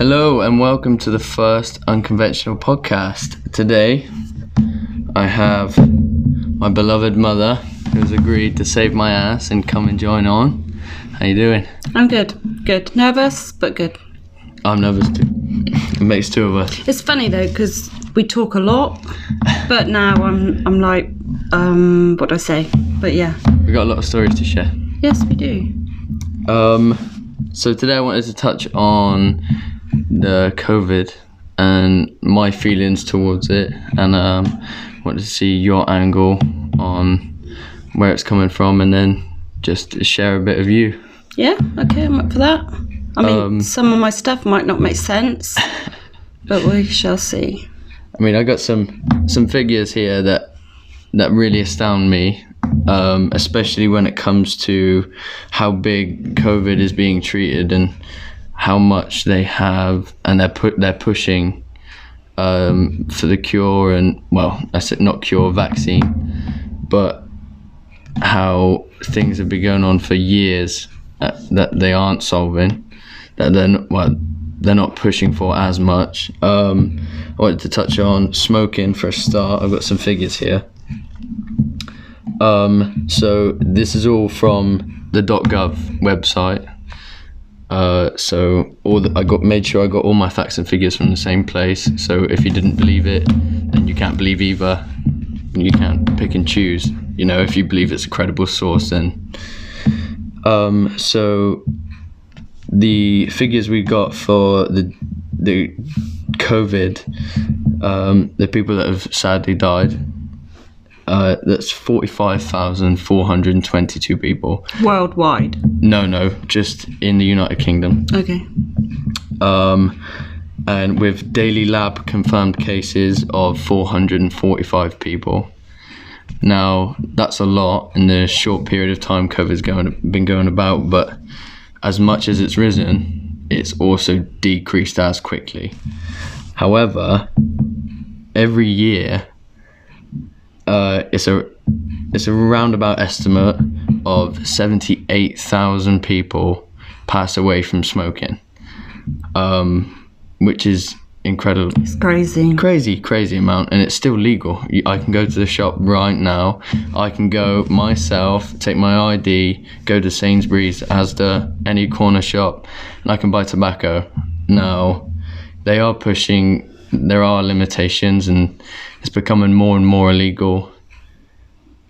Hello and welcome to the first Unconventional podcast. Today I have my beloved mother who's agreed to save my ass and come and join on. How you doing? I'm good. Nervous, but good. I'm nervous too. It makes two of us. It's funny though, because we talk a lot, but now I'm like, what do I say? But yeah. We've got a lot of stories to share. Yes, we do. So today I wanted to touch on the COVID and my feelings towards it, and wanted to see your angle on where it's coming from, and then just share a bit of you. Yeah, okay, I'm up for that. I mean, some of my stuff might not make sense, but we shall see. I mean, I got some figures here that really astound me, especially when it comes to how big COVID is being treated and how much they have, and they're pushing for the cure, and well, I said not cure, vaccine, but how things have been going on for years that they aren't solving, that they're not pushing for as much. I wanted to touch on smoking for a start. I've got some figures here. So this is all from the .gov website. So made sure I got all my facts and figures from the same place. So if you didn't believe it, then you can't believe either. You can't pick and choose. You know, if you believe it's a credible source, then. So the figures we got for the COVID, the people that have sadly died. That's 45,422 people. Worldwide? No, just in the United Kingdom. Okay. And with daily lab confirmed cases of 445 people. Now, that's a lot in the short period of time COVID's been going about, but as much as it's risen, it's also decreased as quickly. However, every year, it's a roundabout estimate of 78,000 people pass away from smoking, which is incredible. It's crazy amount, and it's still legal. I can go to the shop right now. I can go myself, take my ID, go to Sainsbury's, Asda, any corner shop, and I can buy tobacco. Now, they are pushing. There are limitations, and it's becoming more and more illegal.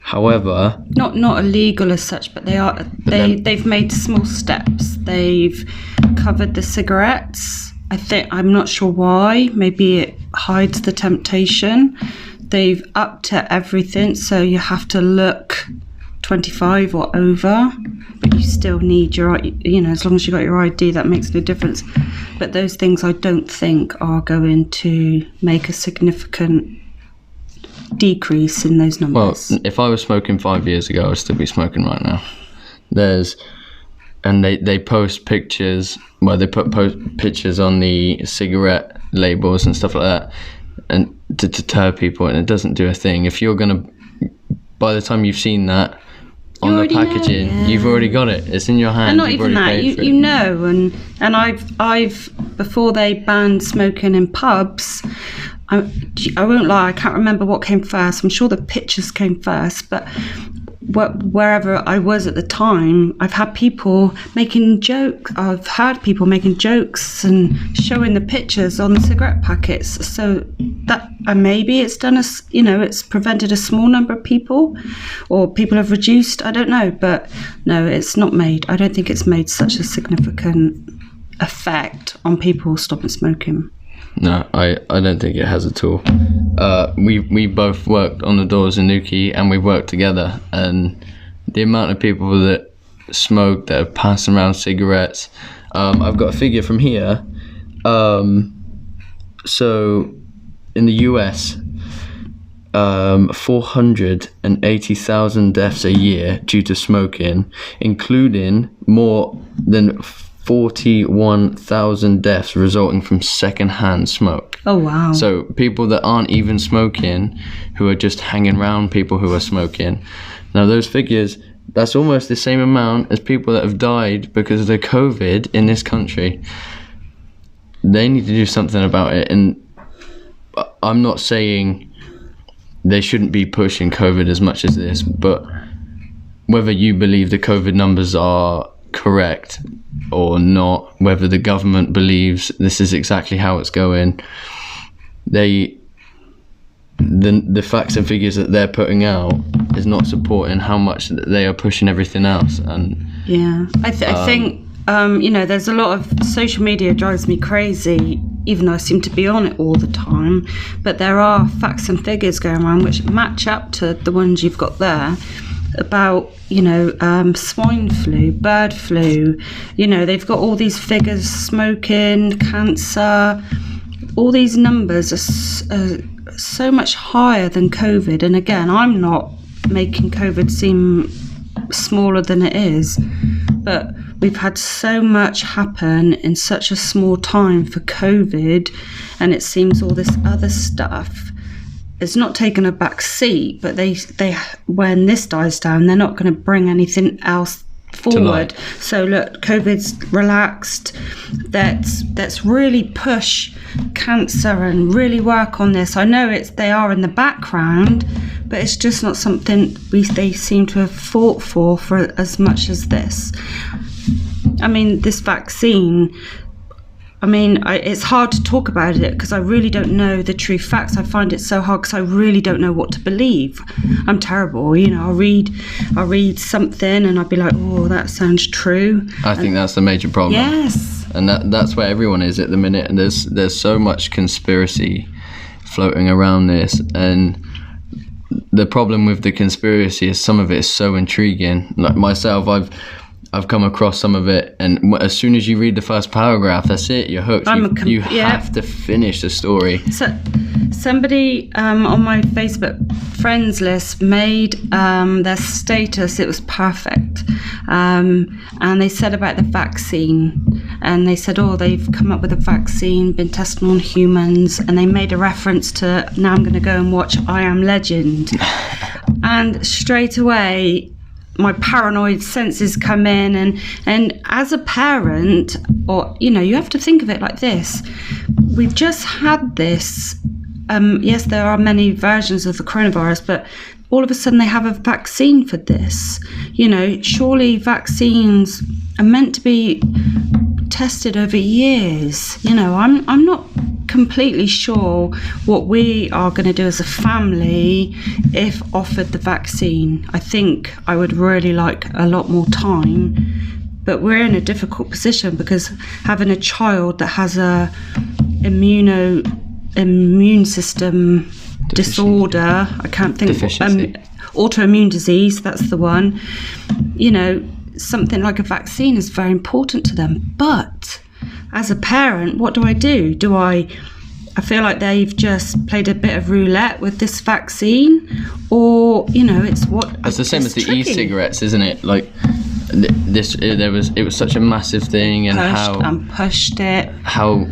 However, not illegal as such, but they've made small steps. They've covered the cigarettes. I'm not sure why. Maybe it hides the temptation. They've upped to everything, so you have to look 25 or over, but you still need your, as long as you got your ID, that makes no difference. But those things I don't think are going to make a significant decrease in those numbers. Well, if I was smoking 5 years ago, I'd still be smoking right now. They post pictures, they post pictures on the cigarette labels and stuff like that, and to deter people, and it doesn't do a thing. If you're gonna, by the time you've seen that on the packaging, you've already got it. It's in your hand. And not even that, you know. And I've before they banned smoking in pubs, I won't lie, I can't remember what came first. I'm sure the pictures came first, but wherever I was at the time, I've heard people making jokes and showing the pictures on the cigarette packets. So that, and maybe it's done it's prevented a small number of people, or people have reduced, I don't know, but no, it's not made. I don't think it's made such a significant effect on people stopping smoking. No, I don't think it has at all. We both worked on the doors in Newquay, and we worked together, and the amount of people that smoke, that are passing around cigarettes. I've got a figure from here. So in the US, 480,000 deaths a year due to smoking, including more than 41,000 deaths resulting from secondhand smoke. Oh, wow. So people that aren't even smoking, who are just hanging around people who are smoking. Now those figures, that's almost the same amount as people that have died because of the COVID in this country. they need to do something about it. And I'm not saying they shouldn't be pushing COVID as much as this, but whether you believe the COVID numbers are correct or not, whether the government believes this is exactly how it's going, the facts and figures that they're putting out is not supporting how much they are pushing everything else. And yeah, I think there's a lot of social media drives me crazy, even though I seem to be on it all the time, but there are facts and figures going around which match up to the ones you've got there about swine flu, bird flu. They've got all these figures: smoking, cancer. All these numbers are so much higher than COVID. And again, I'm not making COVID seem smaller than it is, but we've had so much happen in such a small time for COVID, and it seems all this other stuff is not taking a back seat, but they when this dies down, they're not going to bring anything else forward. So look, COVID's relaxed. Let's really push cancer and really work on this. I know they are in the background, but it's just not something they seem to have fought for as much as this. I mean, this vaccine, it's hard to talk about it because I really don't know the true facts. I find it so hard because I really don't know what to believe. I'm terrible. I'll read something and I'll be like, oh, that sounds true. I think that's the major problem. Yes. And that's where everyone is at the minute. And there's so much conspiracy floating around this. And the problem with the conspiracy is some of it is so intriguing. Like myself, I've come across some of it, and as soon as you read the first paragraph, that's it, you're hooked. You have to finish the story. So somebody on my Facebook friends list made their status, it was perfect, and they said about the vaccine, and they said, they've come up with a vaccine, been tested on humans, and they made a reference to, now I'm going to go and watch I Am Legend. And straight away my paranoid senses come in, and as a parent, or you have to think of it like this: we've just had this, yes, there are many versions of the coronavirus, but all of a sudden they have a vaccine for this. Surely vaccines are meant to be tested over years. I'm not completely sure what we are going to do as a family if offered the vaccine. I think I would really like a lot more time, but we're in a difficult position because having a child that has a immune system disorder, I can't think, autoimmune disease, that's the one. Something like a vaccine is very important to them. But as a parent, what do? I feel like they've just played a bit of roulette with this vaccine, or it's what. It's the same as the e-cigarettes, isn't it? Like it was such a massive thing, and pushed it. How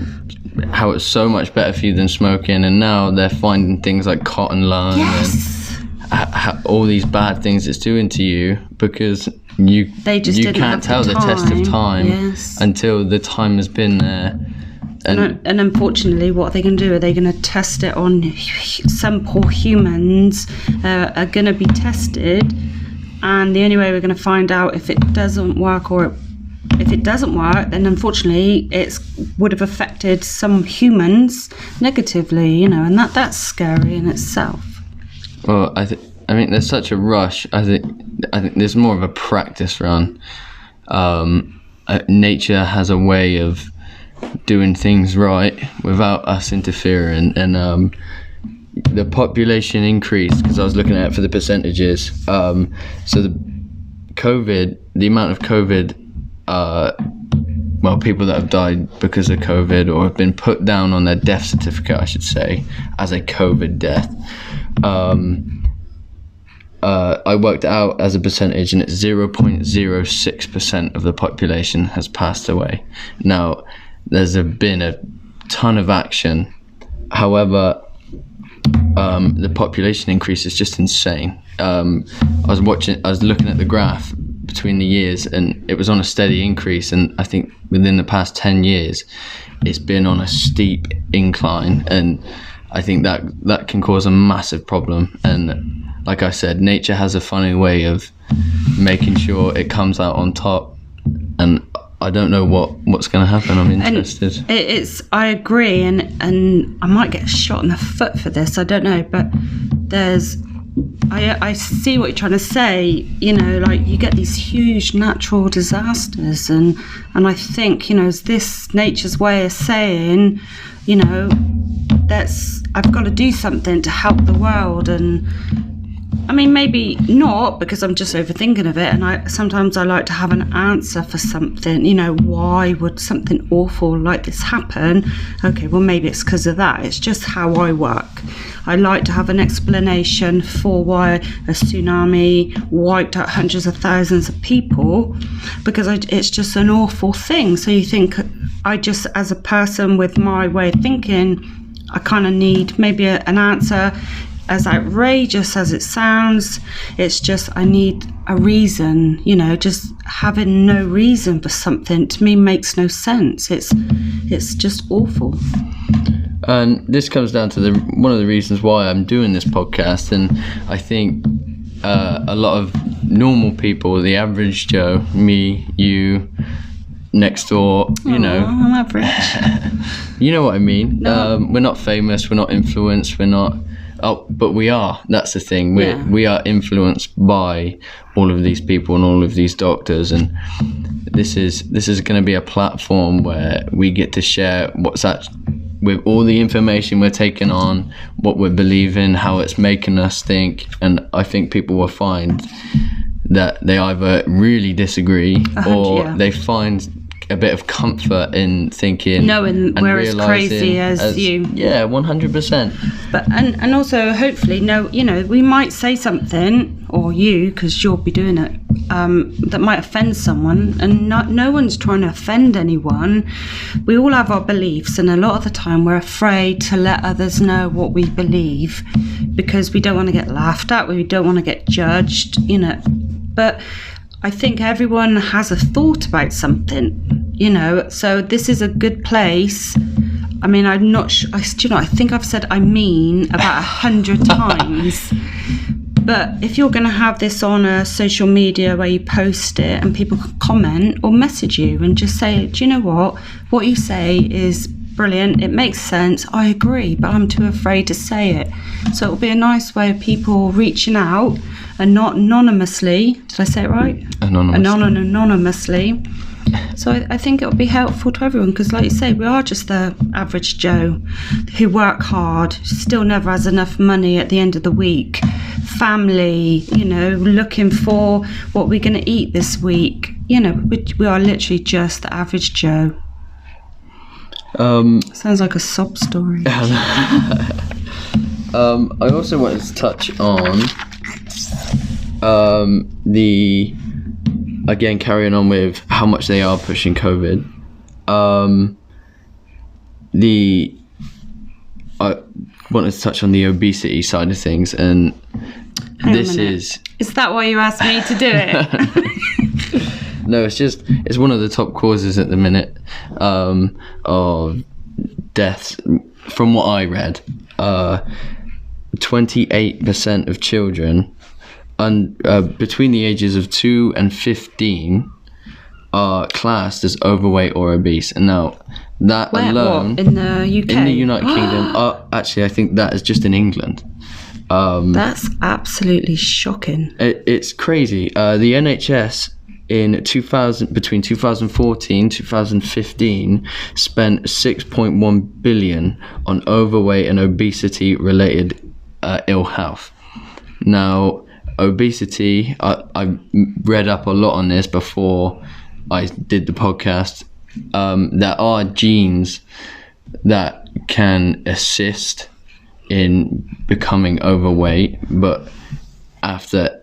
it's so much better for you than smoking, and now they're finding things like cotton lung and all these bad things it's doing to you because you can't tell the test of time until the time has been there. And unfortunately, what are they going to do? Are they going to test it on some poor humans? Are going to be tested, and the only way we're going to find out if it doesn't work, or if it doesn't work, then unfortunately it would have affected some humans negatively, and that's scary in itself. Well, I think there's such a rush. I think there's more of a practice run. Nature has a way of doing things right without us interfering, and the population increased because I was looking at it for the percentages. So the amount of COVID, people that have died because of COVID or have been put down on their death certificate, I should say, as a COVID death. I worked out as a percentage, and it's 0.06% of the population has passed away. Now, there's been a ton of action. However, the population increase is just insane. I was looking at the graph between the years, and it was on a steady increase, and I think within the past 10 years it's been on a steep incline, and I think that can cause a massive problem. And like I said, nature has a funny way of making sure it comes out on top, and I don't know what's going to happen. I'm interested. And I agree, and I might get shot in the foot for this, I don't know, but I see what you're trying to say, like you get these huge natural disasters, and I think, is this nature's way of saying, I've got to do something to help the world. And I mean, maybe not, because I'm just overthinking of it, and sometimes I like to have an answer for something. Why would something awful like this happen? Okay, well, maybe it's because of that. It's just how I work. I like to have an explanation for why a tsunami wiped out hundreds of thousands of people, because it's just an awful thing. So you think, as a person with my way of thinking, I kind of need maybe an answer. As outrageous as it sounds, it's just I need a reason. Just having no reason for something to me makes no sense. It's just awful. And this comes down to one of the reasons why I'm doing this podcast. And I think a lot of normal people, the average Joe, me, you, next door, I'm average. You know what I mean? No. We're not famous, we're not influenced, we're not. Oh, but we are. That's the thing. We are influenced by all of these people and all of these doctors, and this is going to be a platform where we get to share with all the information we're taking on, what we're believing, how it's making us think, and I think people will find that they either really disagree or they find a bit of comfort in thinking, knowing we're as crazy as you. Yeah, 100%. But and also hopefully we might say something, or you, because you'll be doing it, that might offend someone, and no one's trying to offend anyone. We all have our beliefs, and a lot of the time we're afraid to let others know what we believe because we don't want to get laughed at, we don't want to get judged, but I think everyone has a thought about something, so this is a good place. I mean, I'm not sure, I think I've said about 100 times, but if you're going to have this on a social media where you post it and people can comment or message you and just say, do you know what you say is brilliant, it makes sense, I agree, but I'm too afraid to say it. So it'll be a nice way of people reaching out, and not anonymously. Did I say it right? Anonymously. So I think it'll be helpful to everyone, because like you say, we are just the average Joe who work hard, still never has enough money at the end of the week, family, looking for what we're going to eat this week. We are literally just the average Joe. Sounds like a sob story. I also wanted to touch on again, carrying on with how much they are pushing COVID. I wanted to touch on the obesity side of things, and is that why you asked me to do it? No, it's one of the top causes at the minute of deaths. From what I read, 28% of children between the ages of 2 and 15 are classed as overweight or obese. And now that alone, in the UK, in the United Kingdom, actually I think that is just in England. That's absolutely shocking. It's crazy. The NHS between 2014 2015 spent 6.1 billion on overweight and obesity related ill health. Now, obesity, I read up a lot on this before I did the podcast. There are genes that can assist in becoming overweight, but after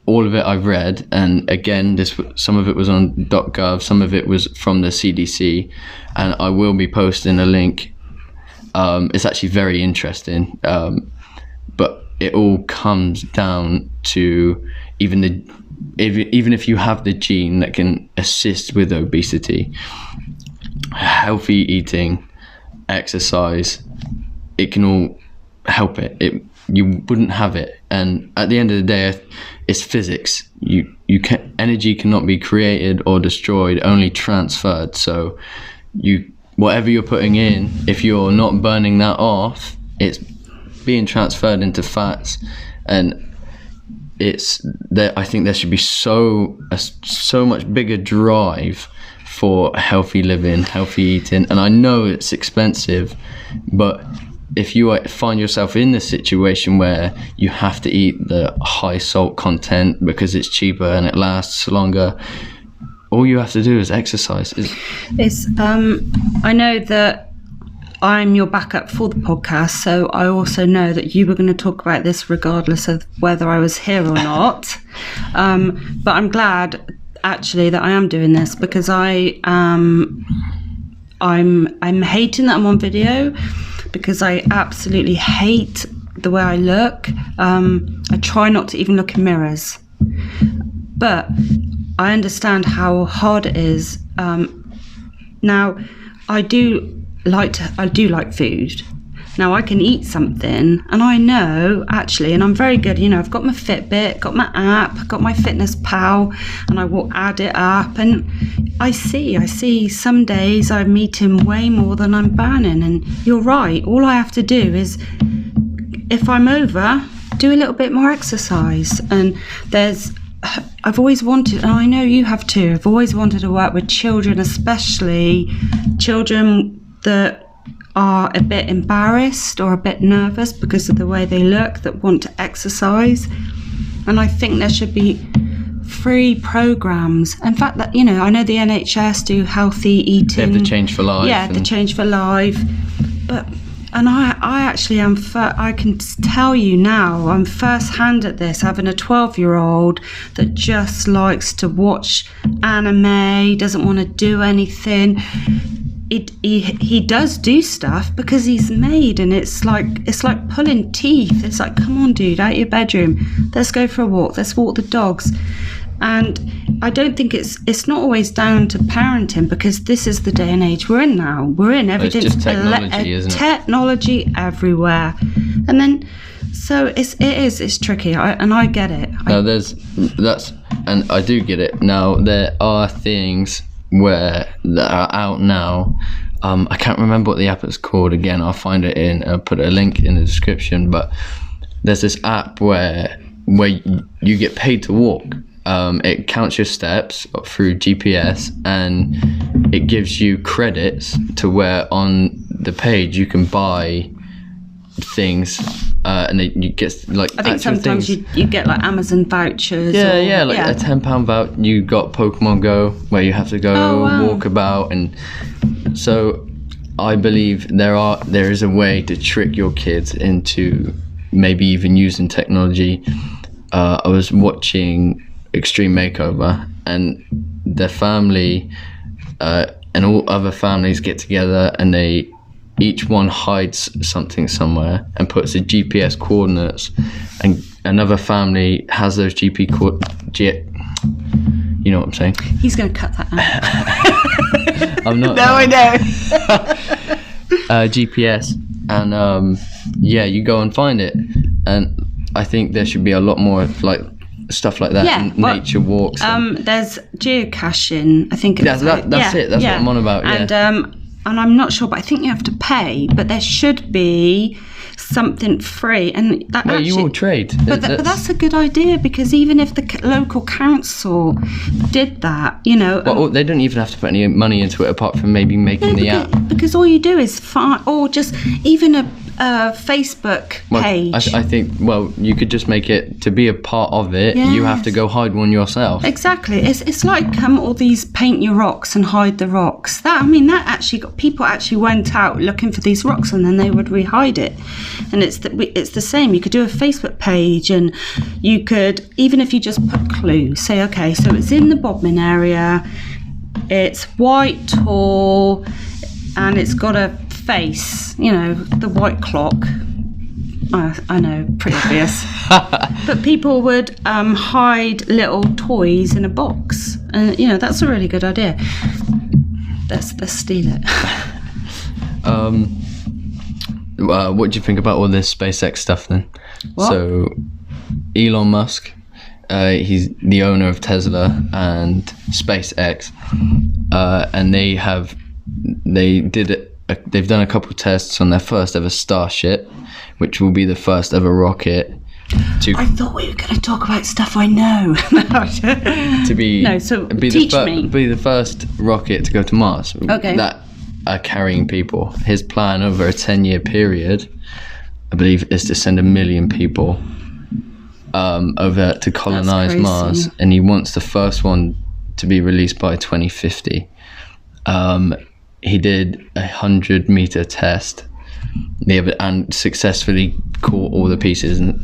all of it I've read, and again, some of it was on .gov, some of it was from the CDC, and I will be posting a link. It's actually very interesting, but it all comes down to even if you have the gene that can assist with obesity, healthy eating, exercise, it can all help it. You wouldn't have it. And at the end of the day, it's physics. Energy cannot be created or destroyed, only transferred. So whatever you're putting in, if you're not burning that off, it's being transferred into fats. And I think there should be so much bigger drive for healthy living, healthy eating. And I know it's expensive, but if you find yourself in this situation where you have to eat the high salt content because it's cheaper and it lasts longer, all you have to do is exercise. I know that I'm your backup for the podcast, so I also know that you were going to talk about this regardless of whether I was here or not. But I'm glad actually that I am doing this, because I'm hating that I'm on video, because I absolutely hate the way I look. I try not to even look in mirrors, but I understand how hard it is. Now, I do like food. Now, I can eat something, and I know actually, and I'm very good. I've got my Fitbit, got my app, got my Fitness Pal, and I will add it up. And I see some days I'm eating way more than I'm burning. And you're right. All I have to do is, if I'm over, do a little bit more exercise. And I've always wanted, and I know you have too, I've always wanted to work with children, especially children that are a bit embarrassed or a bit nervous because of the way they look, that want to exercise. And I think there should be free programs. In fact, that I know the NHS do healthy eating. They have the Change for Life. Yeah, the Change for Life. And I actually am. I can tell you now, I'm first hand at this. Having a 12-year-old that just likes to watch anime, doesn't want to do anything. He does do stuff because he's made, and it's like pulling teeth. It's like, come on, dude, out of your bedroom, let's go for a walk, let's walk the dogs. And I don't think it's not always down to parenting, because this is the day and age we're in now. We're in everything. It's just technology, isn't it? Technology everywhere, and then so it's tricky. I get it. And I do get it. Now, there are things that are out now. I can't remember what the app is called. Again, I'll find it I'll put a link in the description. But there's this app where you get paid to walk. It counts your steps through GPS, and it gives you credits to where on the page you can buy things, and you get like, I think sometimes things. you get like Amazon vouchers. A £10 voucher. You got Pokemon Go, where you have to go walk about, and so I believe there is a way to trick your kids into maybe even using technology. I was watching Extreme Makeover, and their family and all other families get together, and each one hides something somewhere and puts the GPS coordinates, and another family has those you know what I'm saying? He's going to cut that out. I'm not. No, I know. GPS, and you go and find it, and I think there should be a lot more like stuff like that. Yeah, nature walks. There's geocaching. I think. That's it. That's what I'm on about. Yeah. And I'm not sure, but I think you have to pay. But there should be something free, and that. Well, you will trade. But that's a good idea, because even if the local council did that, well, they don't even have to put any money into it apart from maybe making the app. Because all you do is find, or just even a Facebook page. I think, you could just make it to be a part of it. Yes. You have to go hide one yourself. Exactly. It's like all these paint your rocks and hide the rocks. That actually people actually went out looking for these rocks, and then they would re-hide it. And it's the same. You could do a Facebook page, and you could, even if you just put clue, say, okay, so it's in the Bodmin area, it's white, tall, and it's got a face, the white clock. I know, pretty obvious. But people would hide little toys in a box, and that's a really good idea. Let's steal it. What do you think about all this SpaceX stuff then? What? So, Elon Musk, he's the owner of Tesla and SpaceX, and they've done a couple of tests on their first ever Starship, which will be the first ever rocket I thought we were going to talk about stuff I know. to be teach me. Be the first rocket to go to Mars. Okay. That are carrying people. His plan over a 10-year period, I believe, is to send 1 million people over to colonize Mars, and he wants the first one to be released by 2050. He did a 100-meter test and successfully caught all the pieces, and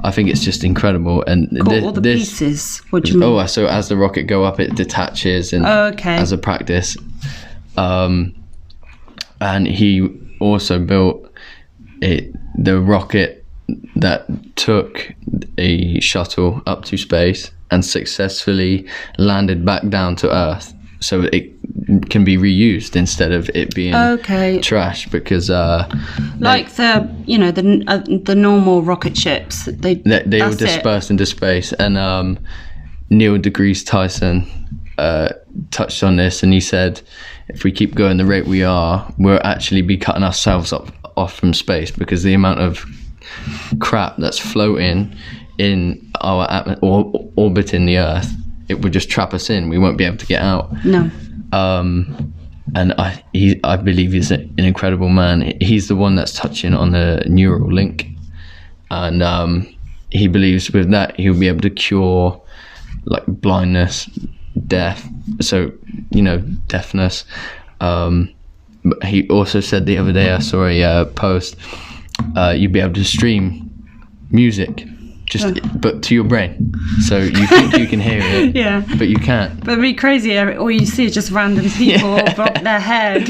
I think it's just incredible. And all the pieces? What do you mean? Oh, so as the rocket go up, it detaches, and as a practice. And he also built the rocket that took a shuttle up to space and successfully landed back down to Earth, so it can be reused instead of it being trash. Because the normal rocket ships, they all dispersed into space. And Neil deGrasse Tyson touched on this, and he said, if we keep going the rate we are, we'll actually be cutting ourselves off from space, because the amount of crap that's floating in our atmosphere or orbiting the Earth, it would just trap us in. We won't be able to get out. No. And I believe he's an incredible man. He's the one that's touching on the neural link, and he believes with that he'll be able to cure like blindness, deaf, deafness. But he also said the other day, I saw a post, you'd be able to stream music but to your brain, so you think you can hear it, but you can't. But it'd be crazy, all you see is just random people bob their head.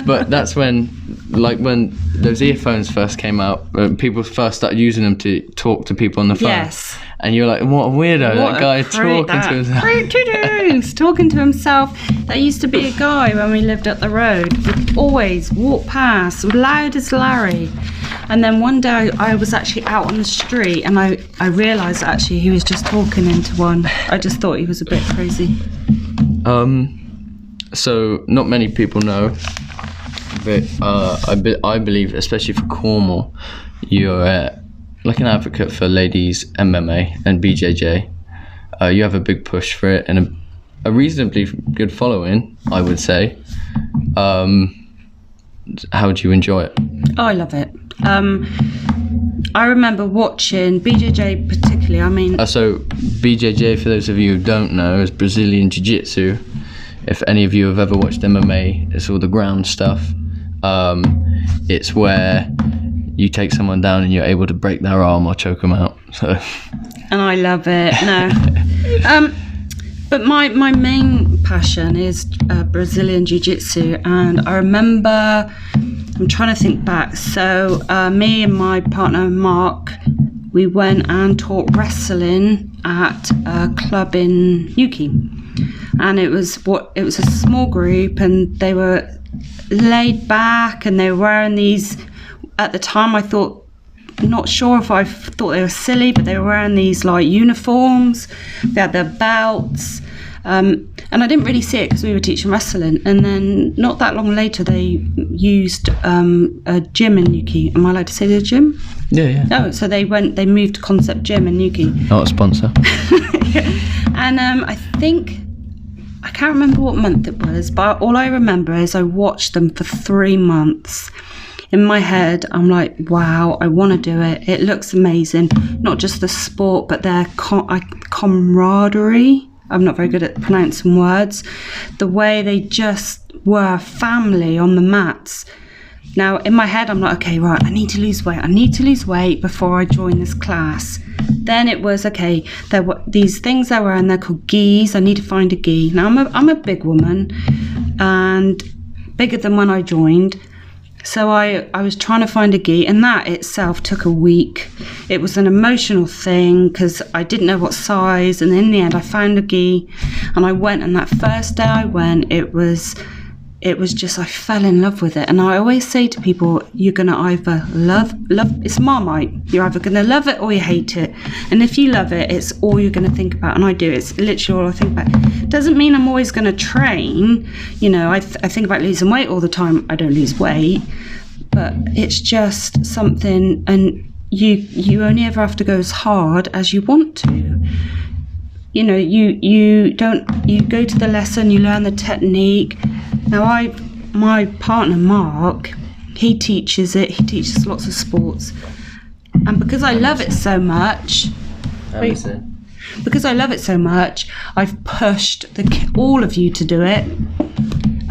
But that's when those earphones first came out, people first started using them to talk to people on the phone. Yes. And you're like, what a weirdo, that guy talking to himself. He's talking to himself. There used to be a guy when we lived up the road, would always walk past, loud as Larry. And then one day I was actually out on the street, and I realised actually he was just talking into one. I just thought he was a bit crazy. So not many people know, but I believe, especially for Cornwall, you're like an advocate for ladies MMA and BJJ. You have a big push for it and a reasonably good following, I would say. How do you enjoy it? Oh, I love it. I remember watching BJJ particularly. So BJJ, for those of you who don't know, is Brazilian Jiu-Jitsu. If any of you have ever watched MMA, it's all the ground stuff. It's where you take someone down and you're able to break their arm or choke them out. So. And I love it. No. But my main passion is Brazilian Jiu-Jitsu, and I remember, I'm trying to think back, so me and my partner Mark, we went and taught wrestling at a club in Newquay, and it was a small group, and they were laid back, and they were wearing these, at the time I thought, not sure if I thought they were silly, but they were wearing these like uniforms, they had their belts, and I didn't really see it because we were teaching wrestling. And then not that long later they used a gym in Newquay. Am I allowed to say the gym? Yeah. Oh, so they moved to Concept Gym in Newquay. Not a sponsor. And I can't remember what month it was, but all I remember is I watched them for 3 months. In my head, I'm like, wow, I want to do it. It looks amazing. Not just the sport, but their camaraderie. I'm not very good at pronouncing words. The way they just were family on the mats. Now, in my head, I'm like, okay, right, I need to lose weight before I join this class. Then it was, okay, there were these things they were wearing, they're called gis. I need to find a gi. Now, I'm a big woman, and bigger than when I joined. So I was trying to find a gi, and that itself took a week. It was an emotional thing because I didn't know what size, and in the end I found a gi, and I went, and that first day I went, it was it was just, I fell in love with it. And I always say to people, you're going to either love, it's Marmite. You're either going to love it or you hate it. And if you love it, it's all you're going to think about. And I do. It's literally all I think about. Doesn't mean I'm always going to train. You know, I think about losing weight all the time. I don't lose weight. But it's just something, and you only ever have to go as hard as you want to. You know, you go to the lesson, you learn the technique. Now my partner Mark, he teaches lots of sports, and because I love it so much, I've pushed all of you to do it,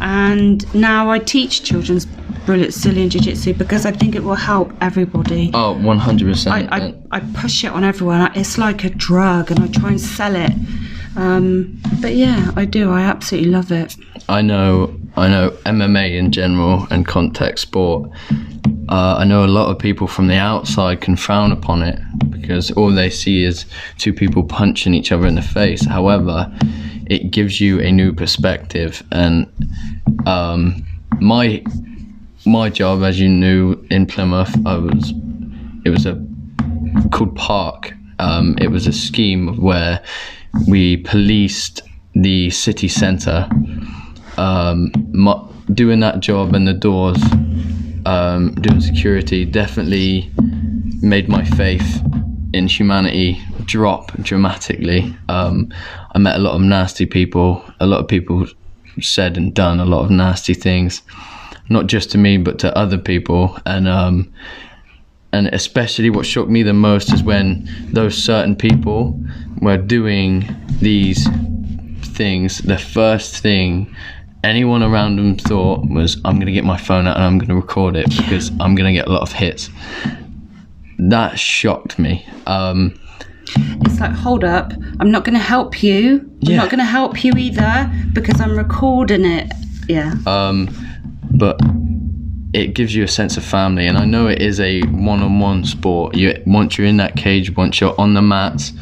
and now I teach children's Brazilian Jiu-Jitsu because I think it will help everybody. Oh, 100%. I push it on everyone. It's like a drug, and I try and sell it. But yeah, I do. I absolutely love it. I know MMA in general and contact sport. I know a lot of people from the outside can frown upon it because all they see is two people punching each other in the face. However, it gives you a new perspective, and my job, as you knew, in Plymouth, it was called Park. It was a scheme where we policed the city centre. Doing that job and the doors, doing security, definitely made my faith in humanity drop dramatically. I met a lot of nasty people. A lot of people said and done a lot of nasty things, not just to me but to other people, and especially what shocked me the most is when those certain people were doing these things, the first thing anyone around them thought was, I'm going to get my phone out and I'm going to record it because I'm going to get a lot of hits. That shocked me. It's like, hold up, I'm not going to help you. I'm not going to help you either because I'm recording it. Yeah. But it gives you a sense of family, and I know it is a one-on-one sport. Once you're in that cage, once you're on the mats,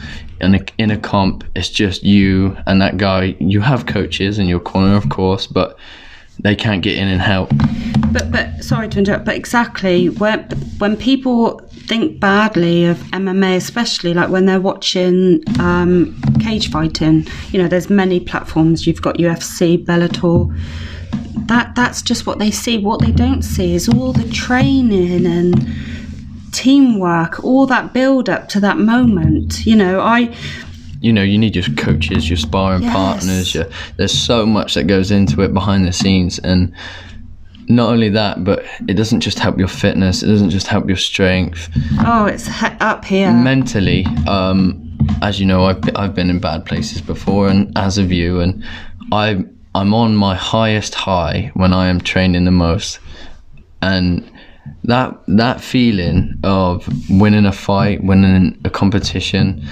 in a comp, it's just you and that guy. You have coaches in your corner, of course, but they can't get in and help. But sorry to interrupt, but exactly when people think badly of MMA, especially like when they're watching cage fighting, you know, there's many platforms. You've got UFC, Bellator. That's just what they see. What they don't see is all the training and teamwork, all that build up to that moment. You need your coaches, your sparring partners. There's so much that goes into it behind the scenes, and not only that, but it doesn't just help your fitness. It doesn't just help your strength. Oh, it's up here. Mentally, as you know, I've been in bad places before, and as have you, and I'm on my highest high when I am training the most, and that feeling of winning a fight, winning a competition,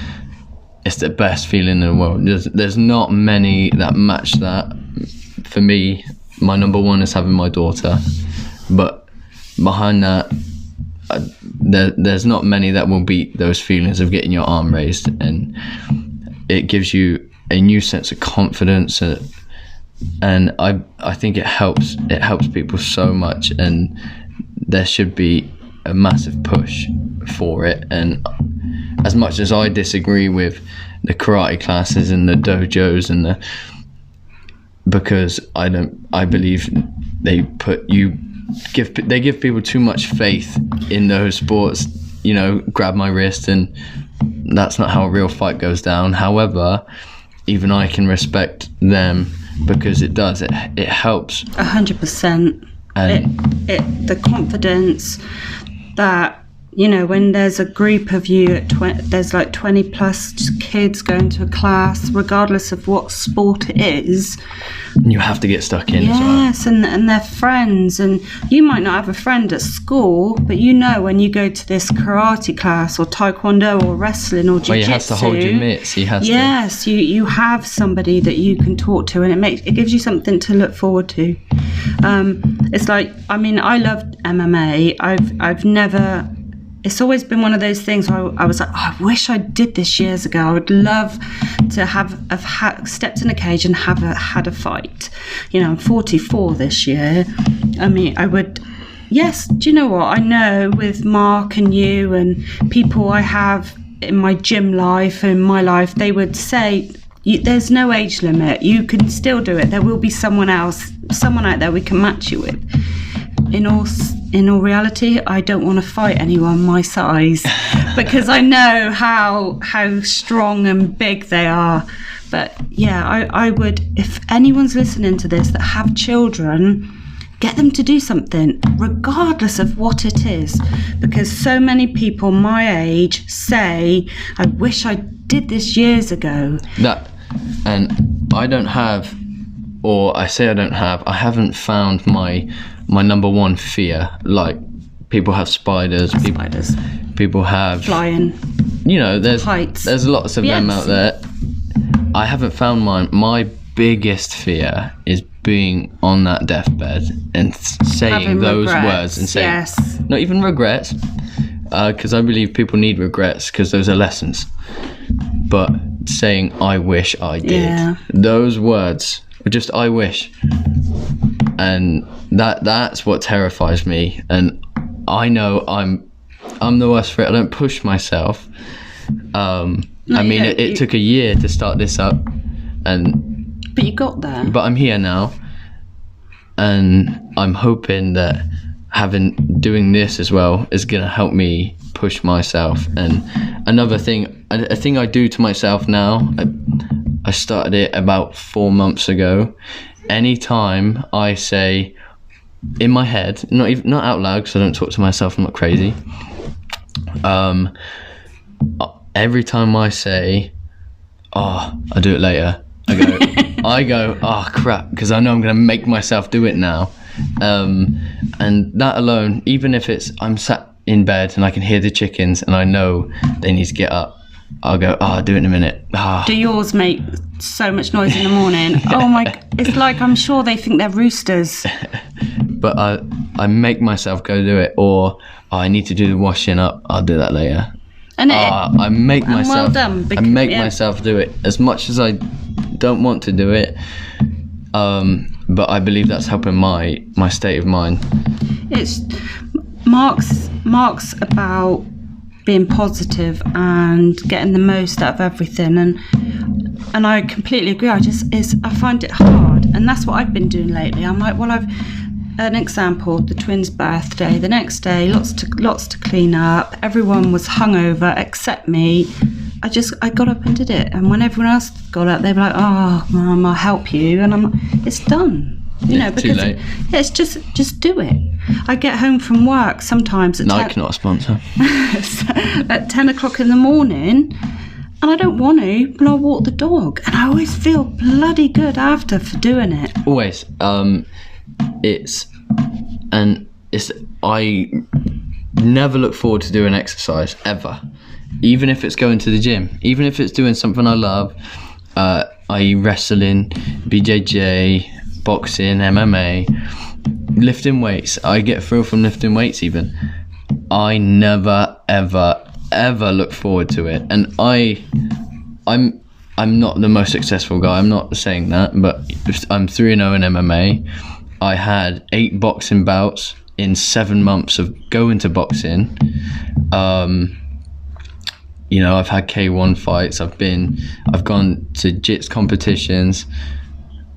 it's the best feeling in the world. There's not many that match that. For me, my number one is having my daughter, but behind that, there's not many that will beat those feelings of getting your arm raised, and it gives you a new sense of confidence. And I think it helps people so much, and there should be a massive push for it. And as much as I disagree with the karate classes and the dojos because I believe they give people too much faith in those sports. You know, grab my wrist, and that's not how a real fight goes down. However, even I can respect them because it helps 100%. And the confidence that, you know, when there's a group of you there's like 20 plus kids going to a class, regardless of what sport it is, you have to get stuck in. Yes, and they're friends, and you might not have a friend at school, but you know when you go to this karate class or taekwondo or wrestling or jiu-jitsu, he has to hold your mitts. Yes, you have somebody that you can talk to, and it gives you something to look forward to. It's like, I mean, I loved MMA. I've never it's always been one of those things where I was like, I wish I did this years ago. I would love to have stepped in a cage and had a fight. I'm 44 this year. I mean, I would. Yes, do you know what? I know with Mark and you and people I have in my gym life, in my life, they would say, there's no age limit. You can still do it. There will be someone out there we can match you with. In all reality, I don't want to fight anyone my size because I know how strong and big they are. But yeah, I would, if anyone's listening to this that have children, get them to do something, regardless of what it is. Because so many people my age say, I wish I did this years ago. And I don't have, or I say I haven't found my number one fear. Like, people have spiders. People have flying. There's heights. There's lots of them out there. I haven't found mine. My biggest fear is being on that deathbed and saying Having those regrets, words and saying, yes. Not even regrets, because I believe people need regrets because those are lessons. But saying, I wish I did. Yeah. Those words were just, I wish. And that's what terrifies me. And I know I'm the worst for it. I don't push myself. It took a year to start this up, but you got there. But I'm here now, and I'm hoping that doing this as well is gonna help me push myself. And another thing, a thing I do to myself now, I started it about 4 months ago. Anytime I say in my head, not out loud, because I don't talk to myself, I'm not crazy. Every time I say, I'll do it later, I go, oh crap, because I know I'm going to make myself do it now. And that alone, even if I'm sat in bed and I can hear the chickens and I know they need to get up, I'll go, I'll do it in a minute. Do yours make so much noise in the morning? Oh my, it's like, I'm sure they think they're roosters. But I make myself go do it, or I need to do the washing up, I'll do that later. And I make myself, well done, myself do it as much as I don't want to do it. But I believe that's helping my state of mind. It's Mark's about being positive and getting the most out of everything, and I completely agree. I find it hard, and that's what I've been doing lately. I'm like, well, an example, the twins' birthday, the next day, lots to clean up. Everyone was hungover except me. I got up and did it, and when everyone else got up, they were like, "Oh, Mum, I'll help you," and I'm like, "It's done." Because too late. It's just do it. I get home from work sometimes at Nike not a sponsor. at 10 o'clock in the morning, and I don't want to, but I'll walk the dog, and I always feel bloody good after for doing it. Always. I never look forward to doing exercise ever, even if it's going to the gym, even if it's doing something I love, i.e. wrestling, BJJ, boxing, MMA, lifting weights. I get a thrill from lifting weights even. I never ever look forward to it, and I'm not the most successful guy, I'm not saying that, but I'm 3-0 in MMA. I had 8 boxing bouts in 7 months of going to boxing. I've had K1 fights, I've gone to jits competitions.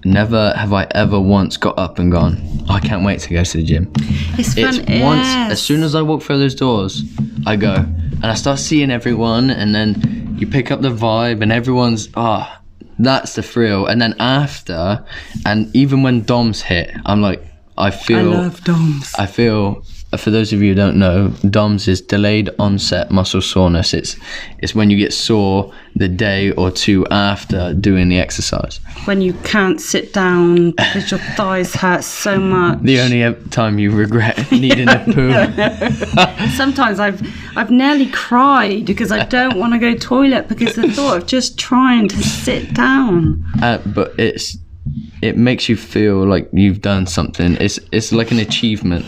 Never have I ever once got up and gone, I can't wait to go to the gym. It's fun. Once, as soon as I walk through those doors, I go and I start seeing everyone, and then you pick up the vibe, and everyone's that's the thrill. And then after, and even when DOMs hit, I'm like, I love DOMs. I feel, for those of you who don't know, DOMs is delayed onset muscle soreness. It's when you get sore the day or two after doing the exercise. When you can't sit down because your thighs hurt so much. The only time you regret needing a poo. No. Sometimes I've nearly cried because I don't want to go toilet because the thought of just trying to sit down. But it makes you feel like you've done something. It's like an achievement.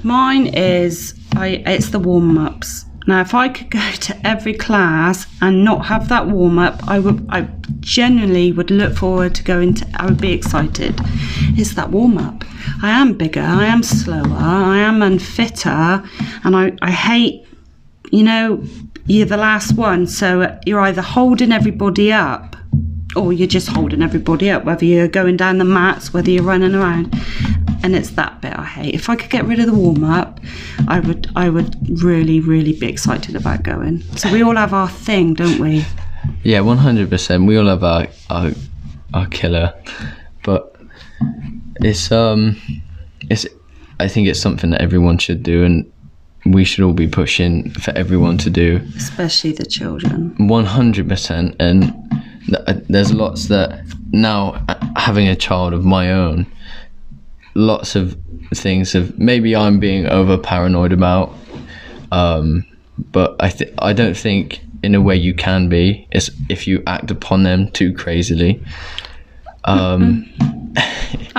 Mine is it's the warm-ups. Now, if I could go to every class and not have that warm-up, I genuinely would look forward to going to. I would be excited. It's that warm-up. I am bigger. I am slower. I am unfitter, and I hate. You're the last one, so you're either holding everybody up, or you're just holding everybody up. Whether you're going down the mats, whether you're running around. And it's that bit I hate. If I could get rid of the warm-up, I would really, really be excited about going. So we all have our thing, don't we? Yeah, 100%. We all have our killer, but it's I think it's something that everyone should do, and we should all be pushing for everyone to do, especially the children. 100%. And there's lots that now, having a child of my own, lots of things of maybe I'm being over paranoid about, but I don't think in a way you can be, is if you act upon them too crazily. I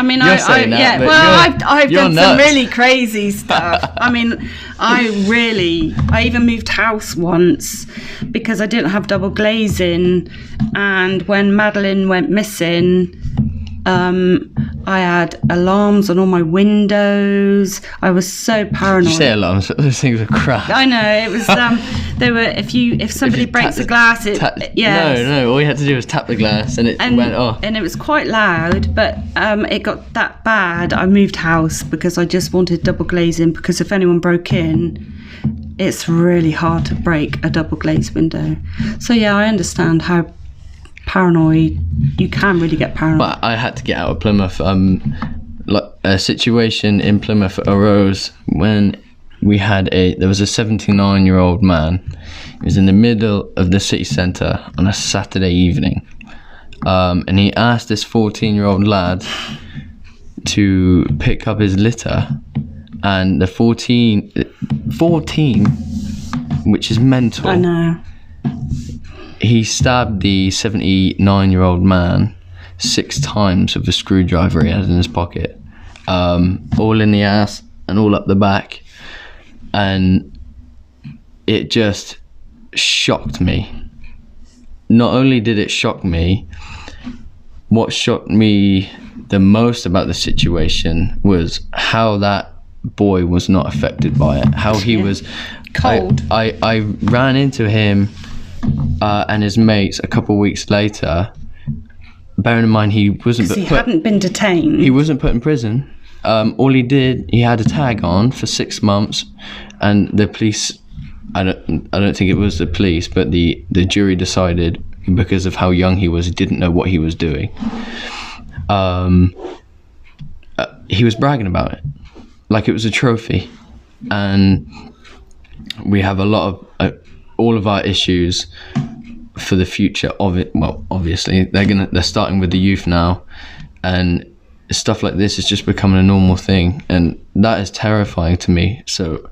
mean, I've done some really crazy stuff. I mean, I even moved house once because I didn't have double glazing, and when Madeline went missing, I had alarms on all my windows. I was so paranoid. You say alarms, but those things are crap. I know, it was. They were. If somebody breaks a glass, No. All you had to do was tap the glass, and it went off. And it was quite loud, but it got that bad. I moved house because I just wanted double glazing. Because if anyone broke in, it's really hard to break a double glazed window. So yeah, I understand how paranoid you can really get paranoid. But I had to get out of Plymouth. A situation in Plymouth arose when there was a 79-year-old man. He was in the middle of the city centre on a Saturday evening, and he asked this 14-year-old lad to pick up his litter, and the 14, which is mental. I know. He stabbed the 79-year-old man 6 times with a screwdriver he had in his pocket, all in the ass and all up the back, and it just shocked me. Not only did it shock me, what shocked me the most about the situation was how that boy was not affected by it. How he was cold. I ran into him and his mates a couple of weeks later. Bearing in mind he hadn't been detained. He wasn't put in prison. All he did, he had a tag on for 6 months, and the police, I don't think it was the police, but the jury decided, because of how young he was, he didn't know what he was doing. He was bragging about it like it was a trophy, and we have a lot of all of our issues for the future of it. Well, obviously they're starting with the youth now, and stuff like this is just becoming a normal thing, and that is terrifying to me. So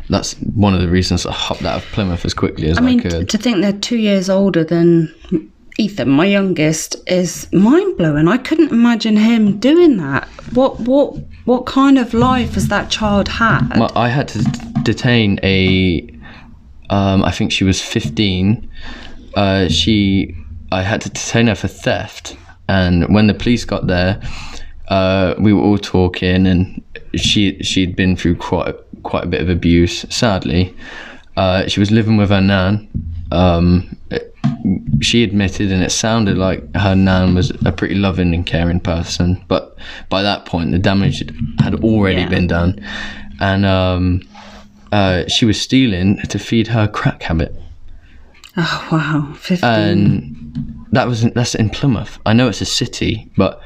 that's one of the reasons I hopped out of Plymouth as quickly as I could. To think they're 2 years older than Ethan, my youngest, is mind-blowing. I couldn't imagine him doing that. What kind of life has that child had? Well, I had to detain I think she was 15. I had to detain her for theft, and when the police got there, we were all talking, and she'd been through quite a bit of abuse, sadly. She was living with her nan. She admitted, and it sounded like her nan was a pretty loving and caring person, but by that point the damage had already been done, and she was stealing to feed her crack habit. Oh wow, 15. And that's in Plymouth. I know it's a city, but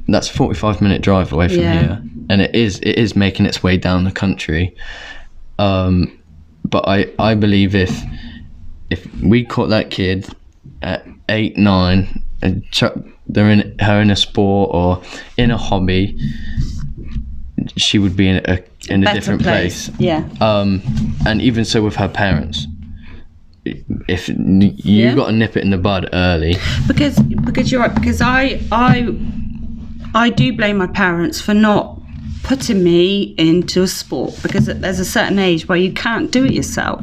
that's a 45-minute drive away from here, and it is making its way down the country. But I believe if we caught that kid at 8, 9 and chucked her in a sport or in a hobby, she would be in a different place. Yeah. And even so with her parents. If you got to nip it in the bud early, because you're right, because I do blame my parents for not putting me into a sport, because there's a certain age where you can't do it yourself.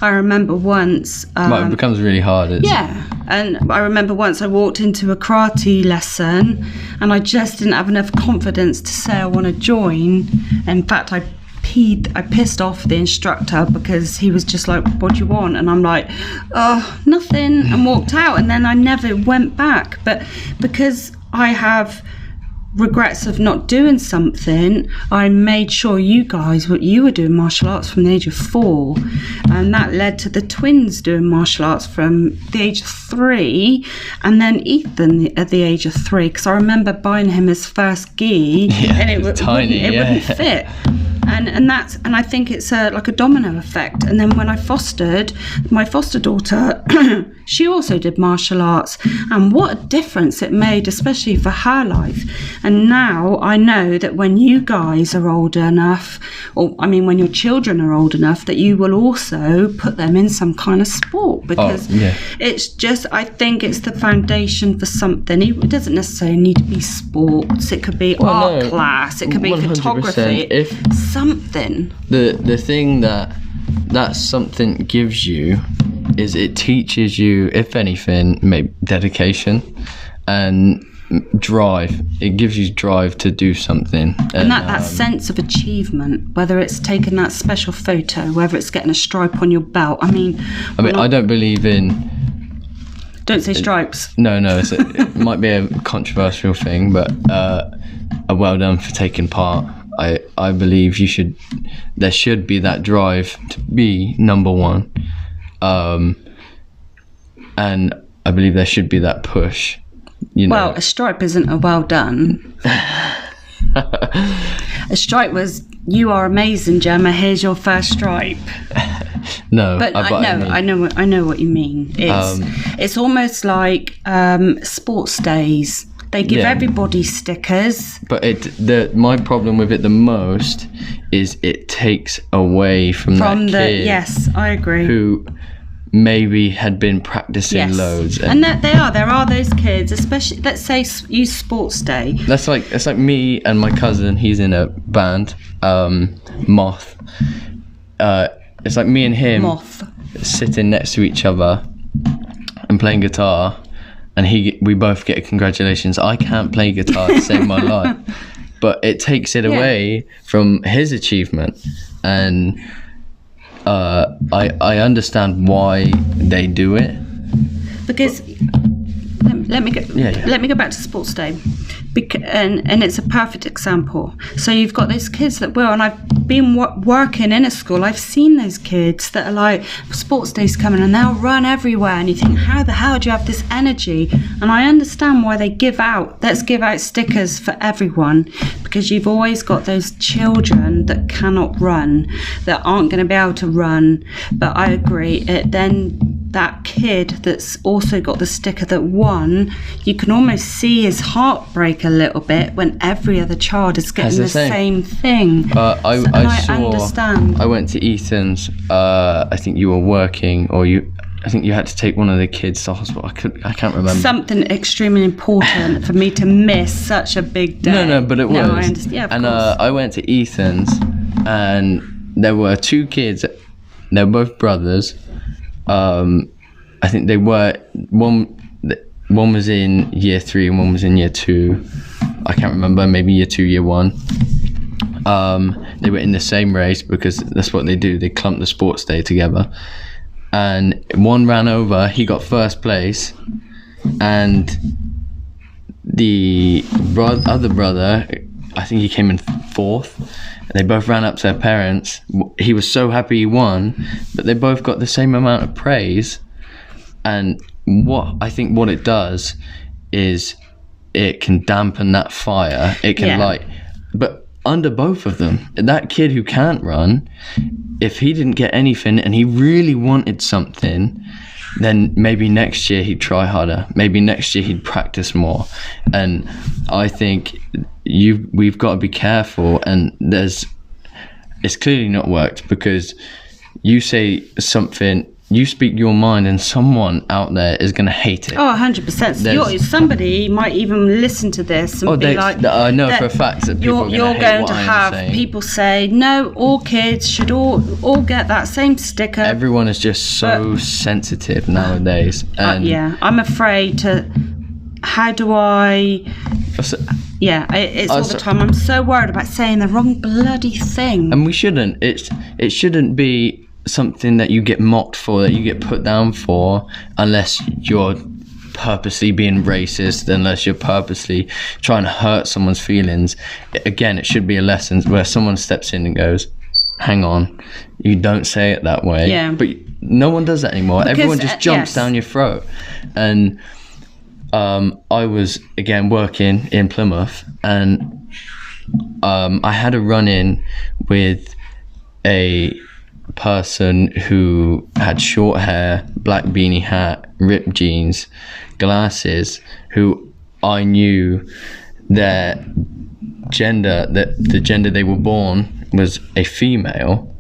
I remember once... Well, it becomes really hard. Yeah, and I remember once I walked into a karate lesson and I just didn't have enough confidence to say I want to join. In fact, I pissed off the instructor because he was just like, what do you want? And I'm like, oh, nothing, and walked out. And then I never went back. But because I have regrets of not doing something, I made sure you were doing martial arts from the age of 4, and that led to the twins doing martial arts from the age of 3, and then Ethan at the age of 3, because I remember buying him his first gi, and it wouldn't fit. And I think it's like a domino effect. And then when I fostered my foster daughter, she also did martial arts, and what a difference it made, especially for her life. And now I know that when you guys are old enough, when your children are old enough, that you will also put them in some kind of sport, because it's just, I think it's the foundation for something. It doesn't necessarily need to be sports. It could be art class. It could be photography. Something. The thing that something gives you is it teaches you, if anything, maybe dedication and drive. It gives you drive to do something, and that sense of achievement, whether it's taking that special photo, whether it's getting a stripe on your belt. I don't believe in... Don't say stripes. No, it might be a controversial thing, but a well done for taking part. I believe there should be that drive to be number one, and I believe there should be that push. Well, a stripe isn't a well done. A stripe was, you are amazing, Gemma. Here's your first stripe. No, but I know what you mean. It's almost like sports days. They give everybody stickers. But my problem with it the most is it takes away from that kid. Yes, I agree. Who maybe had been practicing loads. And there are those kids, especially, let's say, use sports day. That's like me and my cousin. He's in a band, Moth. It's like me and him sitting next to each other and playing guitar. And we both get congratulations. I can't play guitar to save my life, but it takes it away from his achievement. And I understand why they do it. Because let me go back to sports day, and it's a perfect example. So you've got those kids that and I've been working in a school. I've seen those kids that are like, sports day's coming and they'll run everywhere, and you think, how the hell do you have this energy? And I understand why they let's give out stickers for everyone, because you've always got those children that cannot run, that aren't going to be able to run. But I agree, that kid that's also got the sticker that won, you can almost see his heart break a little bit when every other child is getting the same thing. I understand. I went to Ethan's. I think you were working, I think you had to take one of the kids to hospital. I can't remember. Something extremely important for me to miss such a big day. No, but it was. No, I understand. Yeah, of course. I went to Ethan's, and there were 2 kids. They were both brothers. I think they were one was in year 3 and one was in year 2. I can't remember, maybe year 2, year 1. They were in the same race, because that's what they do. They clump the sports day together. And one ran over, he got first place, and the other brother, I think he came in 4th. And they both ran up to their parents. He was so happy he won, but they both got the same amount of praise. And what it does is it can dampen that fire. It can but under both of them, that kid who can't run, if he didn't get anything and he really wanted something, then maybe next year he'd try harder. Maybe next year he'd practice more. And I think we've got to be careful. And it's clearly not worked, because you say something you speak your mind and someone out there is going to hate it. Oh, 100%. So somebody might even listen to this and be like... I know for a fact that people are you're going to have people say, no, all kids should all get that same sticker. Everyone is just so sensitive nowadays. And yeah, I'm afraid to... How do I... Yeah, it's all the time. I'm so worried about saying the wrong bloody thing. And we shouldn't. It shouldn't be something that you get mocked for, that you get put down for, unless you're purposely being racist, unless you're purposely trying to hurt someone's feelings. Again, it should be a lesson where someone steps in and goes, hang on, you don't say it that way. Yeah. But no one does that anymore. Because, everyone just jumps down your throat. And I was, again, working in Plymouth, and I had a run-in with a person who had short hair, black beanie hat, ripped jeans, glasses, who I knew their gender, that the gender they were born was a female.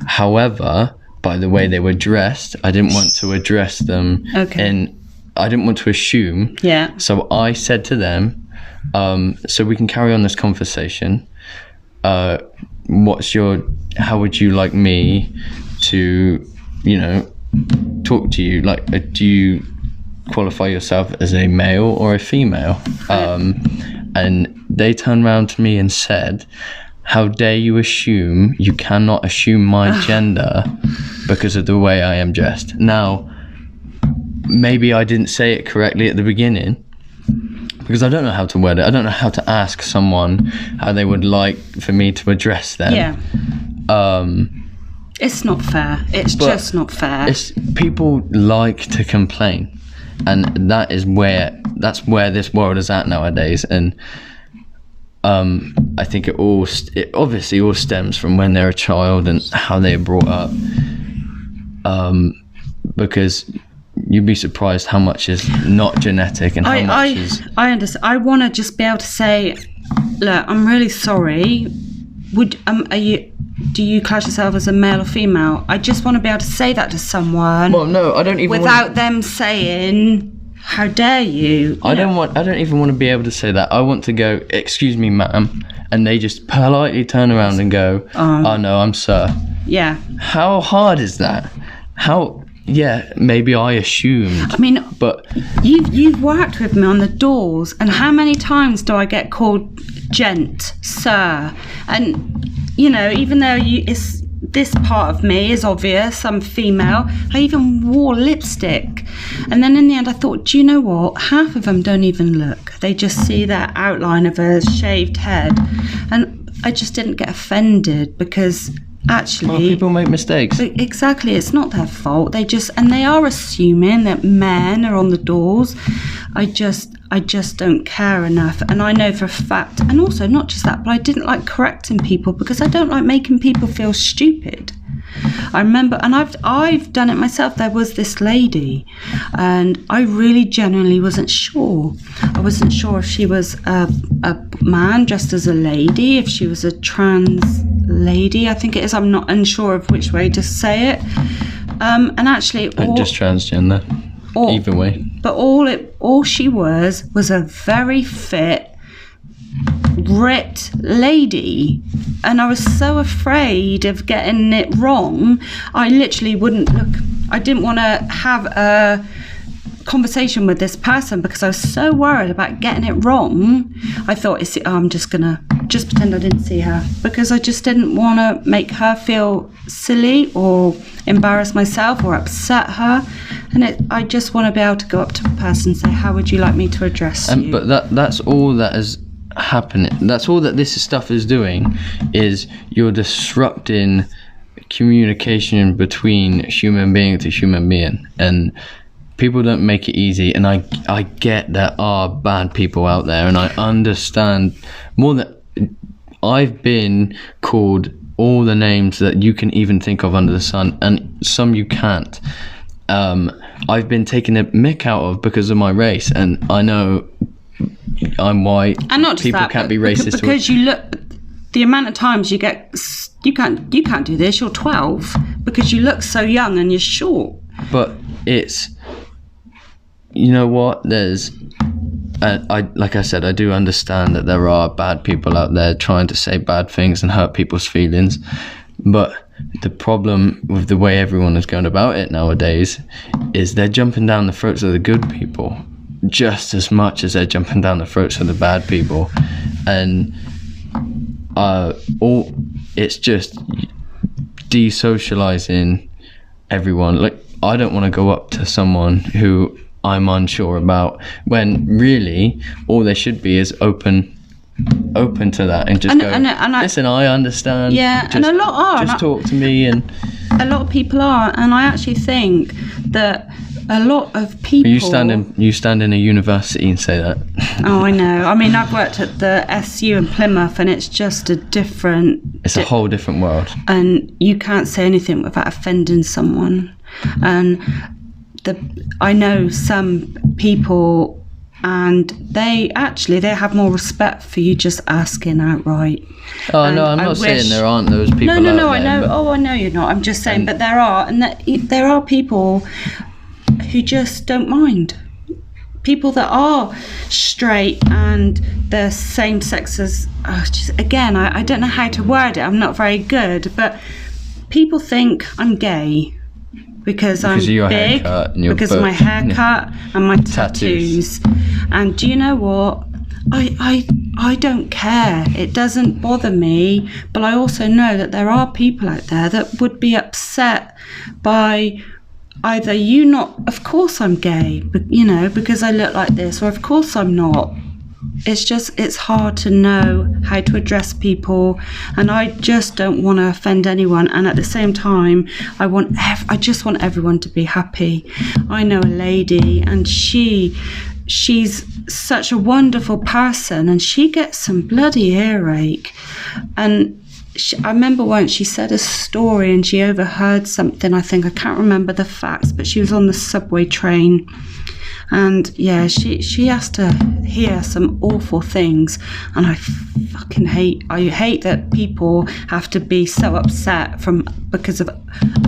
However, by the way they were dressed, I didn't want to address them and I didn't want to assume. Yeah. So I said to them, so we can carry on this conversation. How would you like me to, talk to you? Like, do you qualify yourself as a male or a female? And they turned around to me and said, how dare you assume? You cannot assume my gender because of the way I am dressed. Now, maybe I didn't say it correctly at the beginning, because I don't know how to word it. I don't know how to ask someone how they would like for me to address them. Yeah. It's not fair. It's just not fair. People like to complain, and that's where this world is at nowadays. And I think it obviously all stems from when they're a child and how they are brought up. Because you'd be surprised how much is not genetic and how much is... I understand. I want to just be able to say, look, I'm really sorry. Do you class yourself as a male or female? I just want to be able to say that to someone. Well, no, I don't even without them saying, how dare you? I don't even want to be able to say that. I want to go, excuse me, ma'am, and they just politely turn around and go, oh no, I'm sir. Yeah. How hard is that? Yeah, maybe I assumed. I mean, but you've worked with me on the doors, and how many times do I get called gent, sir? And even though this part of me is obvious, I'm female. I even wore lipstick, and then in the end, I thought, do you know what? Half of them don't even look. They just see that outline of a shaved head, and I just didn't get offended because. Actually, people make mistakes. Exactly, it's not their fault. They are assuming that men are on the doors. I just don't care enough, and I know for a fact. And also, not just that, but I didn't like correcting people because I don't like making people feel stupid. I remember, and I've done it myself. There was this lady, and I really genuinely wasn't sure. I wasn't sure if she was a man dressed as a lady, if she was a trans lady, I think it is. I'm not unsure of which way to say it. And actually, just transgender. Either way. But all she was a very fit, ripped lady, and I was so afraid of getting it wrong. I literally wouldn't look. I didn't want to have a conversation with this person because I was so worried about getting it wrong. I thought, I'm just gonna pretend I didn't see her, because I just didn't want to make her feel silly or embarrass myself or upset her. And I just want to be able to go up to a person and say, how would you like me to address you? But that's all that is happening. That's all that this stuff is doing, is you're disrupting communication between human being to human being, and people don't make it easy. And I get there are bad people out there, and I understand more that I've been called all the names that you can even think of under the sun, and some you can't. I've been taken a mick out of because of my race, and I know I'm white. And not just people that, can't be racist because you look. the amount of times you can't do this, you're 12, because you look so young and you're short. But it's, you know what, there's, like I said, I do understand that there are bad people out there trying to say bad things and hurt people's feelings, but the problem with the way everyone is going about it nowadays is they're jumping down the throats of the good people just as much as they're jumping down the throats of the bad people. And it's just desocializing everyone. Like, I don't want to go up to someone who I'm unsure about, when really all they should be is open to that and just listen, I understand. Yeah, just, and a lot are. Just talk to me. And a lot of people are, and I actually think that a lot of people... You stand in a university and say that. Oh, I know. I mean, I've worked at the SU in Plymouth, and it's just a different... It's a whole different world. And you can't say anything without offending someone. And I know some people... And they have more respect for you just asking outright. Oh, no, I'm not saying there aren't those people out No, there, I know. Oh, I know you're not. I'm just saying, but there are. And there are people who just don't mind. People that are straight and the same sex as... again, I don't know how to word it. I'm not very good. But people think I'm gay. Because I'm big, because of my haircut and my tattoos. And do you know what? I don't care. It doesn't bother me. But I also know that there are people out there that would be upset by either of course I'm gay, but, because I look like this, or of course I'm not. It's hard to know how to address people, and I just don't want to offend anyone. And at the same time, I just want everyone to be happy. I know a lady, and she's such a wonderful person, and she gets some bloody earache. And I remember once she said a story, and she overheard something. I can't remember the facts, but she was on the subway train. And yeah, she has to hear some awful things, and I hate that people have to be so upset because of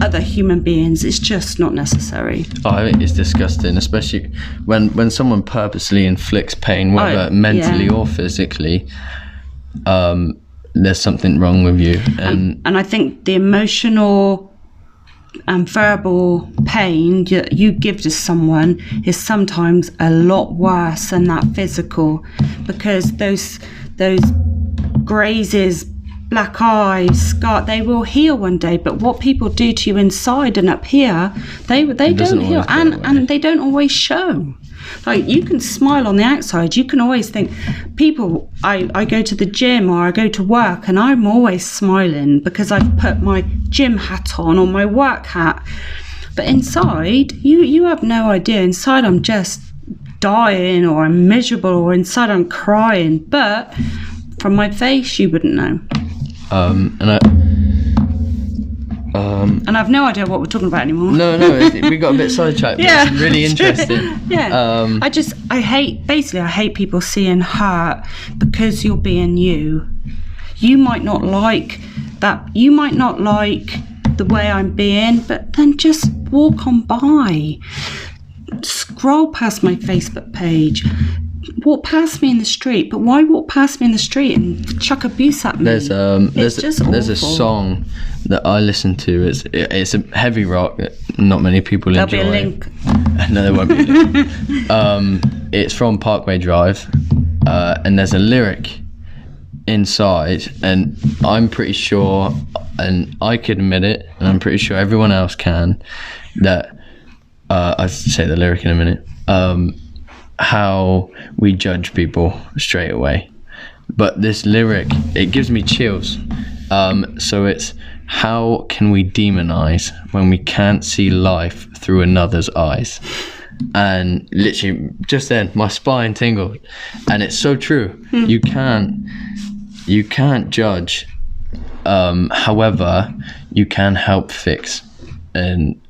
other human beings. It's just not necessary. I think it's disgusting, especially when someone purposely inflicts pain, whether mentally or physically. There's something wrong with you, and I think the emotional and verbal pain you give to someone is sometimes a lot worse than that physical, because those grazes, black eyes, scar, they will heal one day, but what people do to you inside and up here, they don't heal, and they don't always show. Like, you can smile on the outside, you can always think, people, I go to the gym or I go to work and I'm always smiling because I've put my gym hat on or my work hat, but inside you have no idea. Inside I'm just dying, or I'm miserable, or inside I'm crying, but from my face you wouldn't know. And I've no idea what we're talking about anymore. No, we got a bit sidetracked. Yeah, it's really interesting. Yeah. I hate people seeing hurt because you're being you. You might not like that. You might not like the way I'm being, but then just walk on by. Scroll past my Facebook page. Walk past me in the street, but why walk past me in the street and chuck abuse at me? There's a song that I listen to. It's a heavy rock that not many people enjoy. There'll be a link. No, there won't be a link. It's from Parkway Drive, and there's a lyric inside, and I'm pretty sure, and I could admit it, and I'm pretty sure everyone else can, that I'll say the lyric in a minute. How we judge people straight away, but this lyric, it gives me chills. So it's, how can we demonize when we can't see life through another's eyes? And literally just then my spine tingled, and it's so true. You can't judge, however you can help fix. And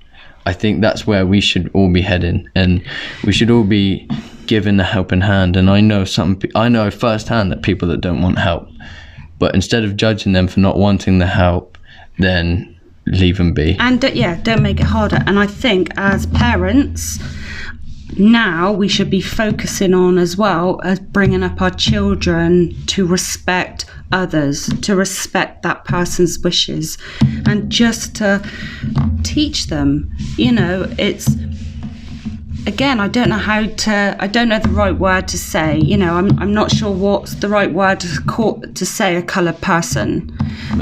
I think that's where we should all be heading, and we should all be given the helping hand. And I know firsthand that people that don't want help, But instead of judging them for not wanting the help, then leave them be. And don't make it harder. And I think as parents, now we should be focusing on as well as bringing up our children to respect others, to respect that person's wishes, and just to teach them. It's, again, I don't know the right word to say. I'm not sure what's the right word to say a coloured person.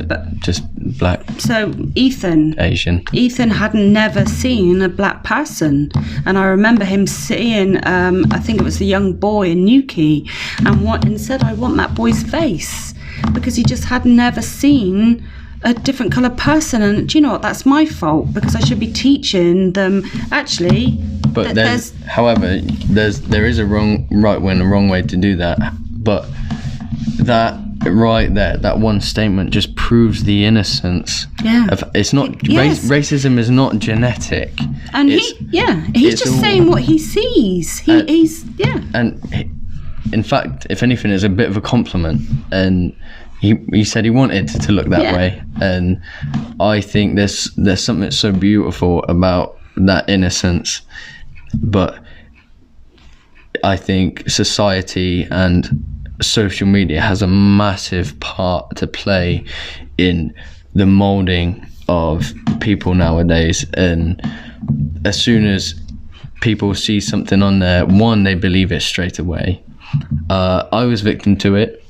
But just black. So Ethan had never seen a black person, and I remember him seeing, I think it was the young boy in Newquay, and said, I want that boy's face, because he just had never seen a different coloured person. And do you know what? That's my fault, because I should be teaching them actually. But there is a right way and a wrong way to do that. But that right there, that one statement just proves the innocence. Yeah. It's not racism is not genetic. And he's just saying what he sees. And in fact, if anything, it's a bit of a compliment. And he said he wanted to look that way. And I think there's something so beautiful about that innocence. But I think society and social media has a massive part to play in the molding of people nowadays. And as soon as people see something on there, they believe it straight away. I was victim to it.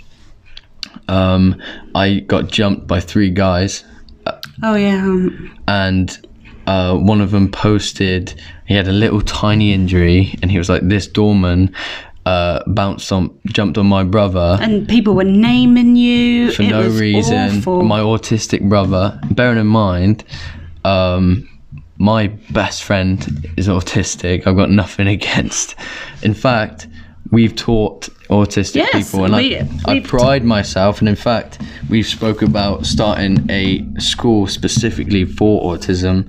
I got jumped by 3 guys. And one of them posted, he had a little tiny injury, and he was like, this doorman jumped on my brother, and people were naming you for no reason. Awful. My autistic brother, bearing in mind, my best friend is autistic. I've got nothing against. In fact, we've taught autistic people, and I pride myself. And in fact, we've spoke about starting a school specifically for autism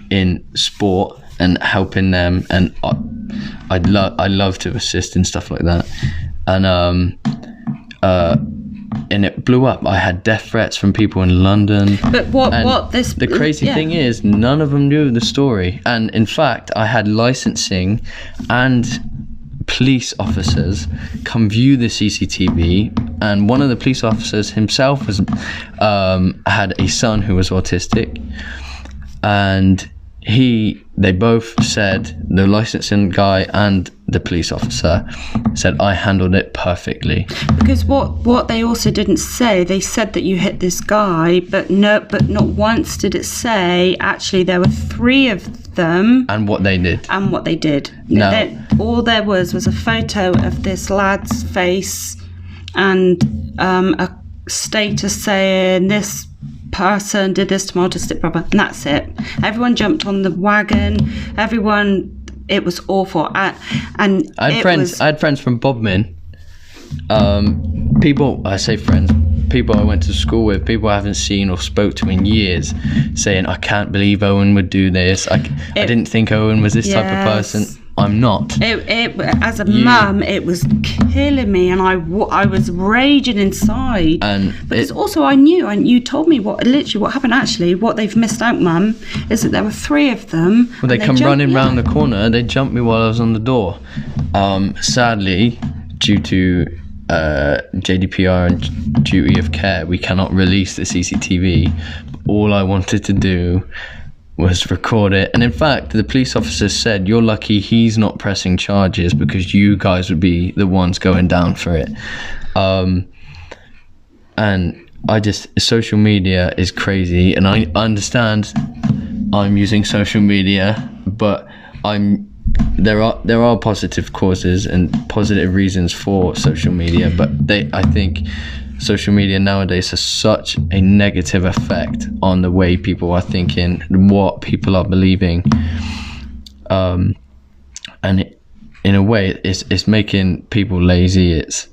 in sport and helping them, and I love to assist in stuff like that. And it blew up. I had death threats from people in London. But the crazy thing is, none of them knew the story. And in fact, I had licensing and police officers come view the CCTV, and one of the police officers himself had a son who was autistic, and they both said, the licensing guy and the police officer said, I handled it perfectly. Because what they also didn't say, they said that you hit this guy, but not once did it say actually there were 3 of them and what they did. No. All there was a photo of this lad's face and a status saying this person did this to my autistic brother, and that's it. Everyone jumped on the wagon. It was awful. I had friends from Bodmin. People I went to school with, people I haven't seen or spoke to in years, saying, I can't believe Owen would do this. I didn't think Owen was this type of person. I'm not. As a mum, it was killing me, and I was raging inside. And because also I knew, and you told me what happened. Actually, what they've missed out, Mum, is that there were 3 of them. Well, they come running round the corner. They jumped me while I was on the door. Sadly, due to GDPR and duty of care, we cannot release the CCTV. All I wanted to do was record it, and in fact the police officer said, you're lucky he's not pressing charges, because you guys would be the ones going down for it. And social media is crazy, and I understand I'm using social media, but there are positive causes and positive reasons for social media, but I think social media nowadays has such a negative effect on the way people are thinking, what people are believing, and in a way it's making people lazy. It's,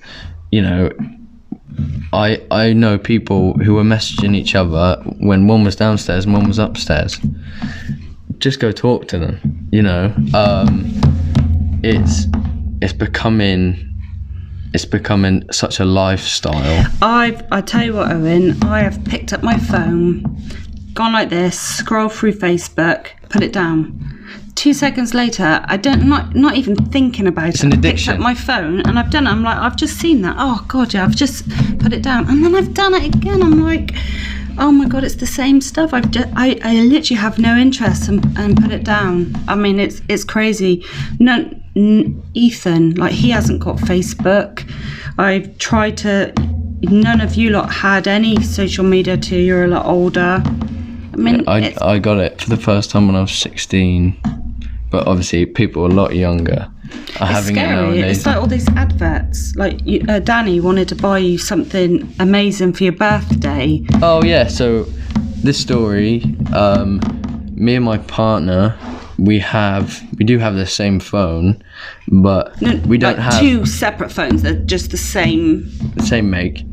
I know people who were messaging each other when one was downstairs and one was upstairs. Just go talk to them. It's becoming it's becoming such a lifestyle. I tell you what, Owen, I have picked up my phone, gone like this, scroll through Facebook, put it down. 2 seconds later, not even thinking about it. It's an addiction. I picked up my phone and I've done it. I'm like, I've just seen that. Oh God, yeah, I've just put it down, and then I've done it again. I'm like, oh my God, it's the same stuff. I literally have no interest and put it down. I mean, it's crazy. Ethan, like, he hasn't got Facebook. I've tried to. None of you lot had any social media till you're a lot older. I mean, I got it for the first time when I was 16, but obviously people a lot younger are having scary. it nowadays. It's like all these adverts. Like Danny wanted to buy you something amazing for your birthday. Oh yeah, so this story, me and my partner, we do have the same phone, but we don't have two separate phones. They're just the same make.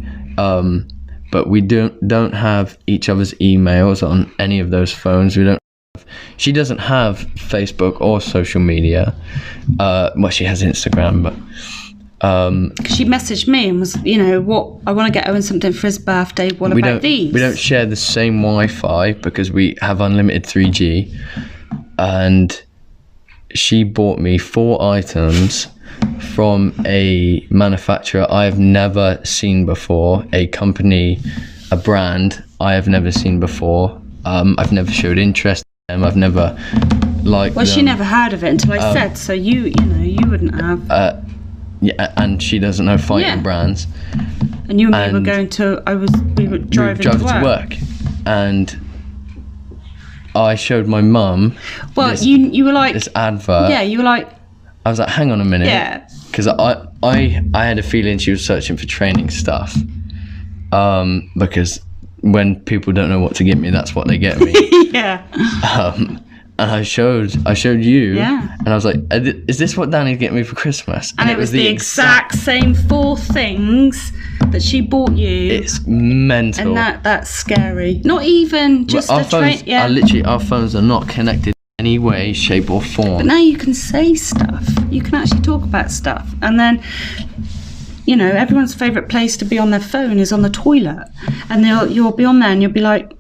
But we don't have each other's emails on any of those phones. She doesn't have Facebook or social media. Well, she has Instagram, but she messaged me and was, what, I want to get Owen something for his birthday. What about these? We don't share the same Wi-Fi because we have unlimited 3G, and she bought me 4 items from a manufacturer I have never seen before, a company, a brand I have never seen before. I've never showed interest in them. I've never liked them. She never heard of it until I said, so you wouldn't have. Yeah, and she doesn't know fighting brands. And you and me were going to, we were driving to work. And I showed my mum you were like, this advert. Yeah, you were like, I was like, hang on a minute. Yeah. Because I had a feeling she was searching for training stuff. Because when people don't know what to get me, that's what they get me. Yeah. And I showed you. Yeah. And I was like, is this what Danny's getting me for Christmas? And it was the exact same 4 things that she bought you. It's mental. And that's scary. Not even just our phones are not connected in any way, shape or form. But now you can say stuff. You can actually talk about stuff. And then, everyone's favourite place to be on their phone is on the toilet. And you'll be on there and you'll be like,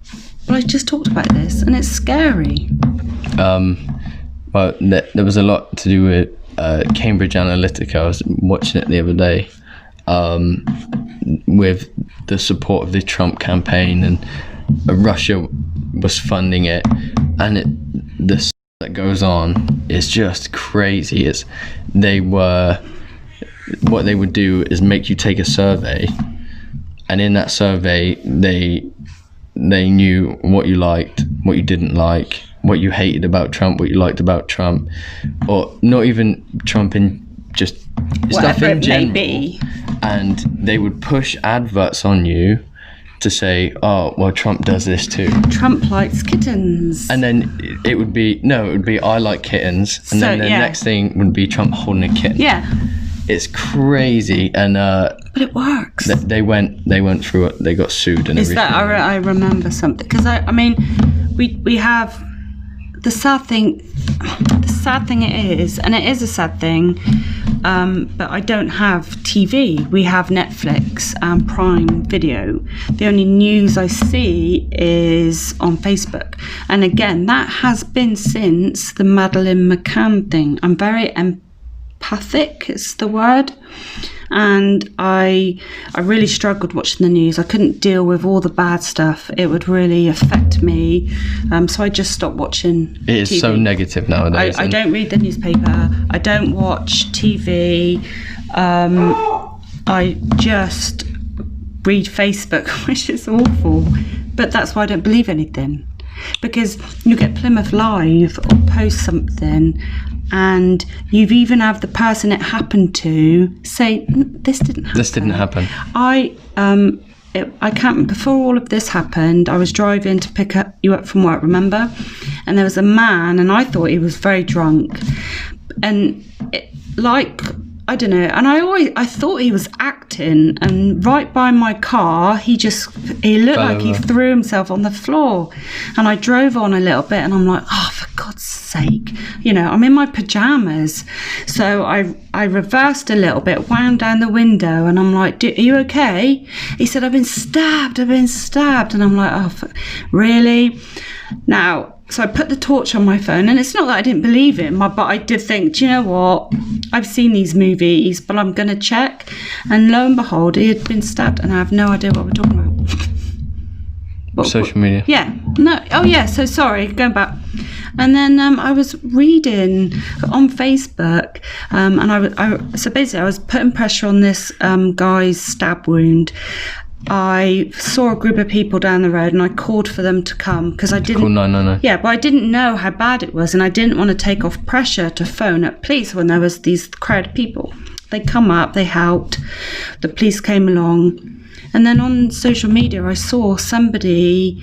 well, I just talked about this. And it's scary. Well, there was a lot to do with Cambridge Analytica. I was watching it the other day, with the support of the Trump campaign, and Russia was funding it, and the stuff that goes on is just crazy. What they would do is make you take a survey, and in that survey they knew what you liked, what you didn't like, what you hated about Trump, what you liked about Trump, or not even Trump, in just stuff in general. Maybe. And they would push adverts on you to say, oh, well, Trump does this too. Trump likes kittens. And then it would be I like kittens, and then the next thing would be Trump holding a kitten. Yeah. It's crazy, and but it works. They went through it. They got sued and everything. That I remember something, because I mean, we have the sad thing. The sad thing it is, and it is a sad thing. But I don't have TV. We have Netflix and Prime Video. The only news I see is on Facebook, and again, that has been since the Madeleine McCann thing. I'm very empathic, is the word, and I really struggled watching the news. I couldn't deal with all the bad stuff. It would really affect me, so I just stopped watching it is TV. So negative nowadays. I don't read the newspaper. I don't watch TV. I just read Facebook, which is awful, but that's why I don't believe anything, because you get Plymouth Live or post something, and you've even have the person it happened to say, this didn't happen. I can't, before all of this happened, I was driving to pick you up from work, remember? And there was a man, and I thought he was very drunk. And like I don't know. And I thought he was acting, and right by my car, he looked like he threw himself on the floor. And I drove on a little bit, and I'm like, oh, for God's sake, I'm in my pajamas. So I reversed a little bit, wound down the window, and I'm like, are you okay? He said, I've been stabbed. And I'm like, oh, really? Now, so I put the torch on my phone, and it's not that I didn't believe him, but I did think, do you know what? I've seen these movies, but I'm going to check. And lo and behold, he had been stabbed, and I have no idea what we're talking about. Social media. Yeah. No. Oh, yeah. So sorry, going back. And then I was reading on Facebook, and so basically I was putting pressure on this guy's stab wound. I saw a group of people down the road, and I called for them to come because I didn't. Call 999. Yeah, but I didn't know how bad it was, and I didn't want to take off pressure to phone at police when there was these crowd of people. They come up, they helped. The police came along, and then on social media, I saw somebody.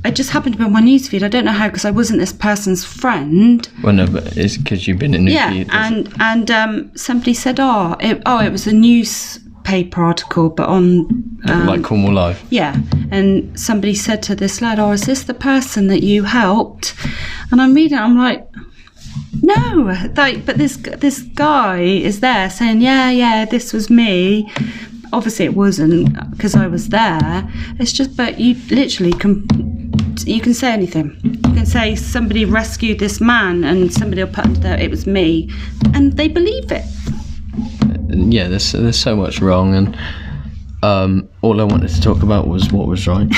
It just happened to be on my newsfeed. I don't know how, because I wasn't this person's friend. Well, no, but it's because you've been in newsfeed. Yeah, and somebody said, it was a newspaper article, but on like Cornwall Live. Yeah, and somebody said to this lad, is this the person that you helped? And I'm reading it, I'm like, no, but this guy is there saying, yeah, this was me. Obviously it wasn't, because I was there. It's just, but you literally you can say anything. You can say somebody rescued this man, and somebody will put under there, it was me, and they believe it. Yeah, there's so much wrong, and all I wanted to talk about was what was right.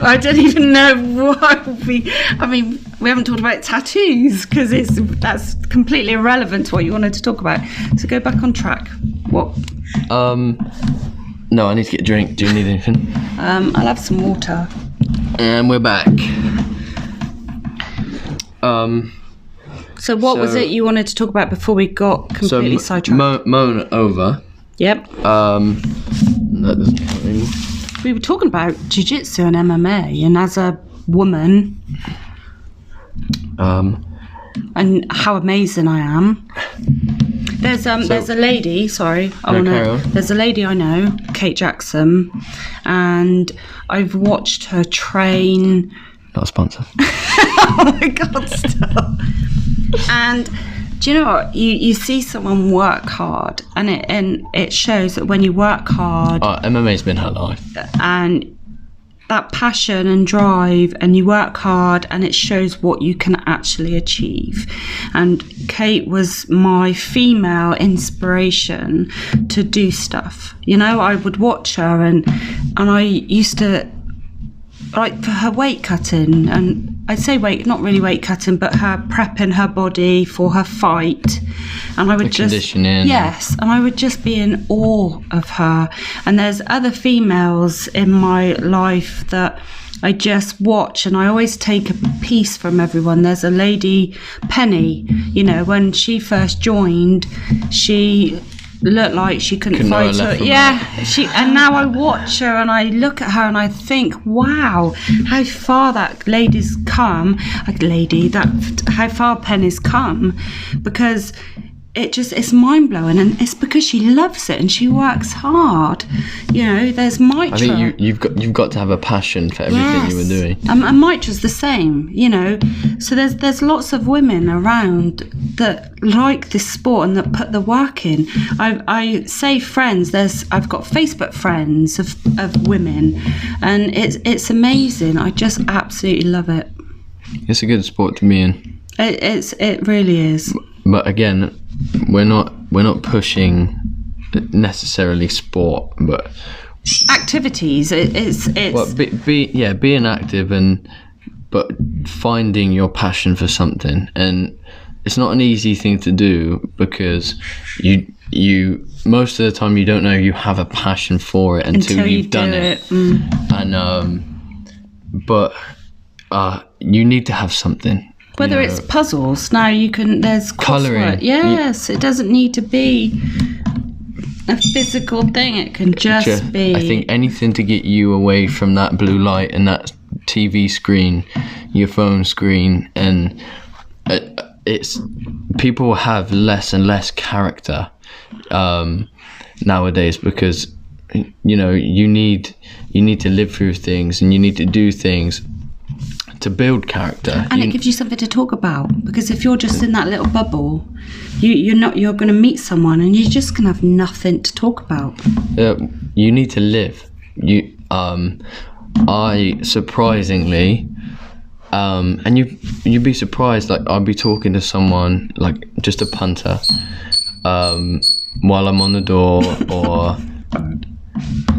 I don't even know why we haven't talked about tattoos, because that's completely irrelevant to what you wanted to talk about. So go back on track. What? No, I need to get a drink. Do you need anything? I'll have some water. And we're back. So what was it you wanted to talk about before we got completely sidetracked? Moan over. Yep. That doesn't count anymore. We were talking about jiu-jitsu and MMA, and as a woman, and how amazing I am. There's a lady. Sorry, there's a lady I know, Kate Jackson, and I've watched her train. Not a sponsor. Oh my God, stop. And do you know what? You see someone work hard, and it shows that when you work hard. MMA's been her life. And that passion and drive, and you work hard, and it shows what you can actually achieve. And Kate was my female inspiration to do stuff. I would watch her, and I used to, like, for her weight cutting, and I'd say not really weight cutting, but her prepping her body for her fight. And I would conditioning. Yes, and I would just be in awe of her. And there's other females in my life that I just watch, and I always take a piece from everyone. There's a lady, Penny, when she first joined, she looked like she couldn't fight her. Yeah, and now I watch her, and I look at her, and I think, wow, how far that lady's come. How far Penny's come, because it's mind-blowing, and it's because she loves it and she works hard. There's Mitra. I think you've got to have a passion for everything you were doing. And Mitra's the same, so there's lots of women around that like this sport and that put the work in. I say friends, I've got Facebook friends of women, and it's amazing. I just absolutely love it. It's a good sport to be in. It really is. But again, we're not pushing necessarily sport, but activities. It's well, being active, but finding your passion for something, and it's not an easy thing to do, because you most of the time you don't know you have a passion for it until you've done it. And but you need to have something. Whether it's puzzles, now there's colouring. Yes, it doesn't need to be a physical thing. It can just be. I think anything to get you away from that blue light and that TV screen, your phone screen, and it's people have less and less character nowadays, because you know you need to live through things, and you need to do things to build character. And it gives you something to talk about, because if you're just in that little bubble, you're going to meet someone and you're just going to have nothing to talk about. You need to live. I surprisingly, and you'd be surprised, like I'd be talking to someone, like just a punter, while I'm on the door, or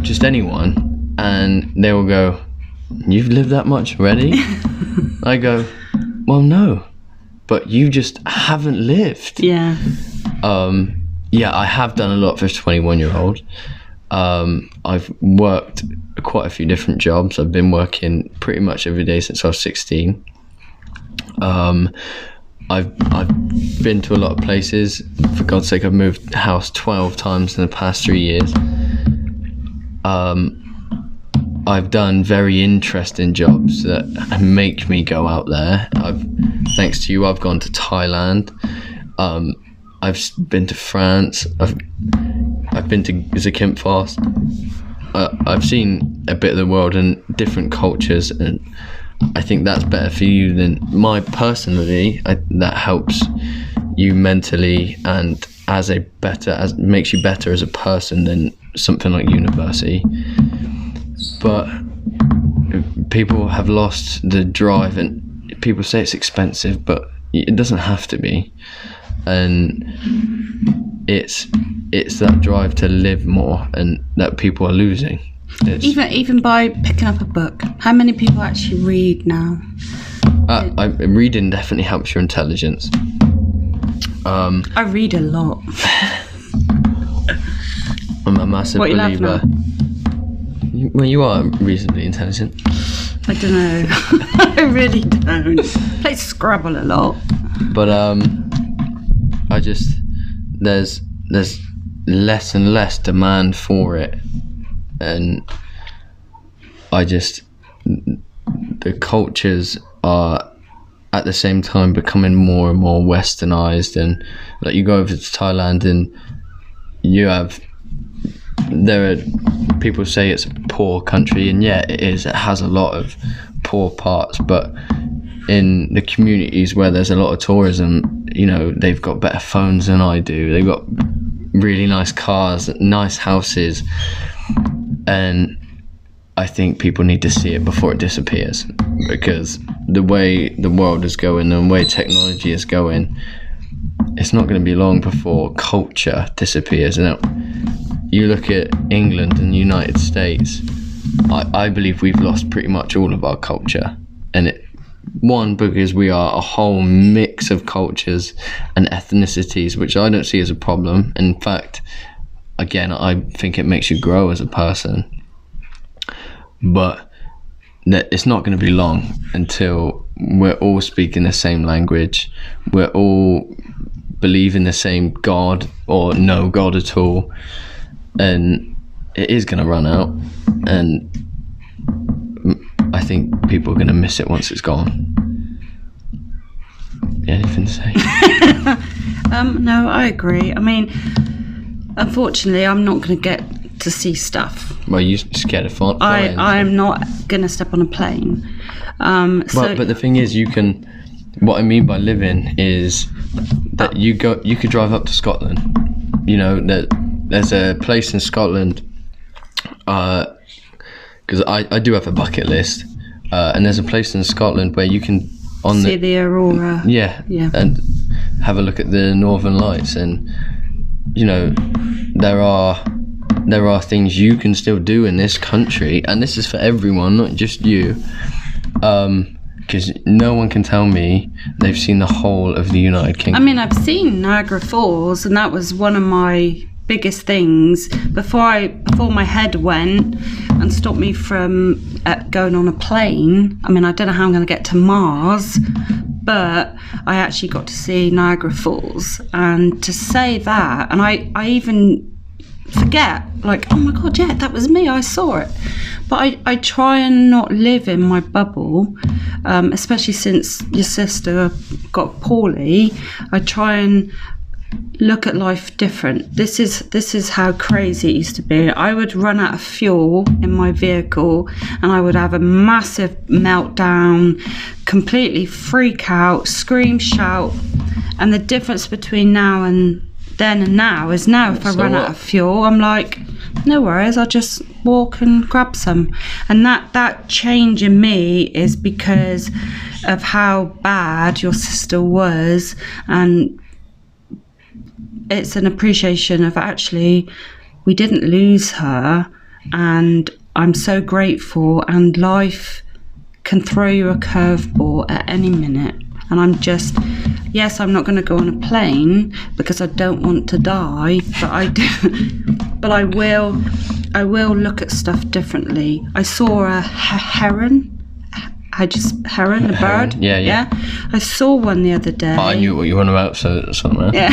just anyone, and they will go, "You've lived that much already?" I go, "Well, no, but you just haven't lived." Yeah. Yeah, I have done a lot for a 21-year-old. I've worked quite a few different jobs. I've been working pretty much every day since I was 16. I've been to a lot of places. For God's sake, I've moved house 12 times in the past 3 years. I've done very interesting jobs that make me go out there. Thanks to you, I've gone to Thailand. I've been to France. I've been to Zakynthos. I've seen a bit of the world and different cultures, and I think that's better for you than my personally. That helps you mentally, and makes you better as a person than something like university. But people have lost the drive, and people say it's expensive, but it doesn't have to be. And it's that drive to live more, and that people are losing. Even by picking up a book, how many people actually read now? Reading definitely helps your intelligence. I read a lot. I'm a massive believer. Well, you are reasonably intelligent. I don't know. I really don't. Play Scrabble a lot. But there's less and less demand for it, and the cultures are at the same time becoming more and more westernized. And like, you go over to Thailand and there are people say it's a poor country, and yeah, it is. It has a lot of poor parts, but in the communities where there's a lot of tourism, you know, they've got better phones than I do. They've got really nice cars, nice houses, and I think people need to see it before it disappears, because the way the world is going, the way technology is going, it's not going to be long before culture disappears. Now, you look at England and the United States, I believe we've lost pretty much all of our culture. And because we are a whole mix of cultures and ethnicities, which I don't see as a problem. In fact, again, I think it makes you grow as a person. But it's not going to be long until we're all speaking the same language, we're all believing the same God or no God at all, and it is going to run out, and I think people are going to miss it once it's gone. Anything to say? No, I agree. I mean, unfortunately, I'm not going to get to see stuff. Well, you're scared of flying. I'm not going to step on a plane. But the thing is, you can. What I mean by living is that you could drive up to Scotland. You know, there's a place in Scotland, because I do have a bucket list, and there's a place in Scotland where you can see the aurora. Yeah, and have a look at the Northern Lights, and you know, there are things you can still do in this country, and this is for everyone, not just you, because no one can tell me they've seen the whole of the United Kingdom. I mean, I've seen Niagara Falls, and that was one of my biggest things before my head went and stopped me from going on a plane. I mean, I don't know how I'm going to get to Mars, but I actually got to see Niagara Falls, and to say that, and I even forget, like, oh my god, yeah, that was me, I saw it. But I try and not live in my bubble, especially since your sister got poorly. I try and look at life different. This is how crazy it used to be. I would run out of fuel in my vehicle and I would have a massive meltdown, completely freak out, scream, shout. And the difference between now and then and now is now if I run out of fuel, I'm like, no worries, I'll just walk and grab some. And that change in me is because of how bad your sister was, and it's an appreciation of actually we didn't lose her, and I'm so grateful, and life can throw you a curveball at any minute. And I'm just, yes, I'm not going to go on a plane because I don't want to die, but I do, but I will look at stuff differently. I saw a heron. Heron, a bird. Yeah. I saw one the other day. I knew what you were on about, so something. Yeah,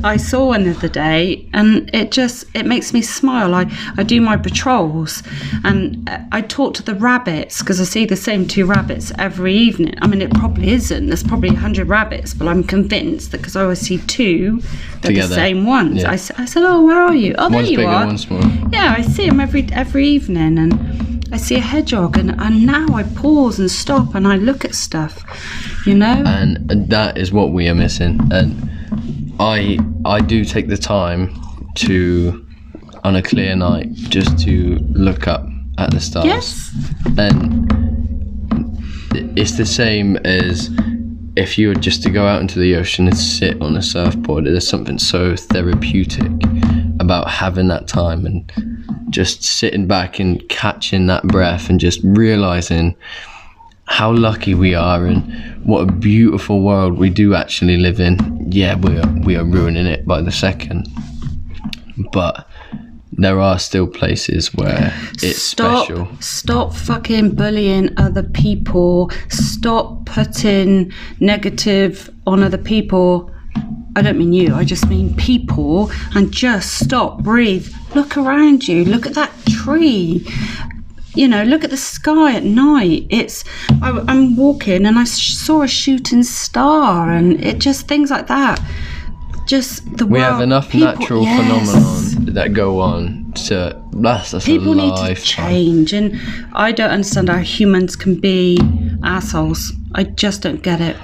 I saw one the other day, and it makes me smile. I do my patrols, and I talk to the rabbits because I see the same 2 rabbits every evening. I mean, it probably isn't. There's probably 100 rabbits, but I'm convinced that because I always see 2, they're together. The same ones. Yeah. I said, oh, where are you? Oh, there you are. One's bigger, one's smaller. Yeah, I see them every evening, and I see a hedgehog, and now I pause and stop and I look at stuff, you know? And that is what we are missing. And I do take the time to, on a clear night, just to look up at the stars. Yes. And it's the same as if you were just to go out into the ocean and sit on a surfboard. There's something so therapeutic about having that time and just sitting back and catching that breath and just realizing how lucky we are and what a beautiful world we do actually live in. Yeah, we are ruining it by the second, but there are still places where it's special. Stop fucking bullying other people. Stop putting negative on other people. I don't mean you, I just mean people. And just stop, breathe. Look around you. Look at that tree. You know, look at the sky at night. I'm walking and I saw a shooting star, and it just things like that. Just the we world, have enough people, natural phenomenon that go on to last us people a need lifetime. to change, and I don't understand how humans can be assholes. I just don't get it.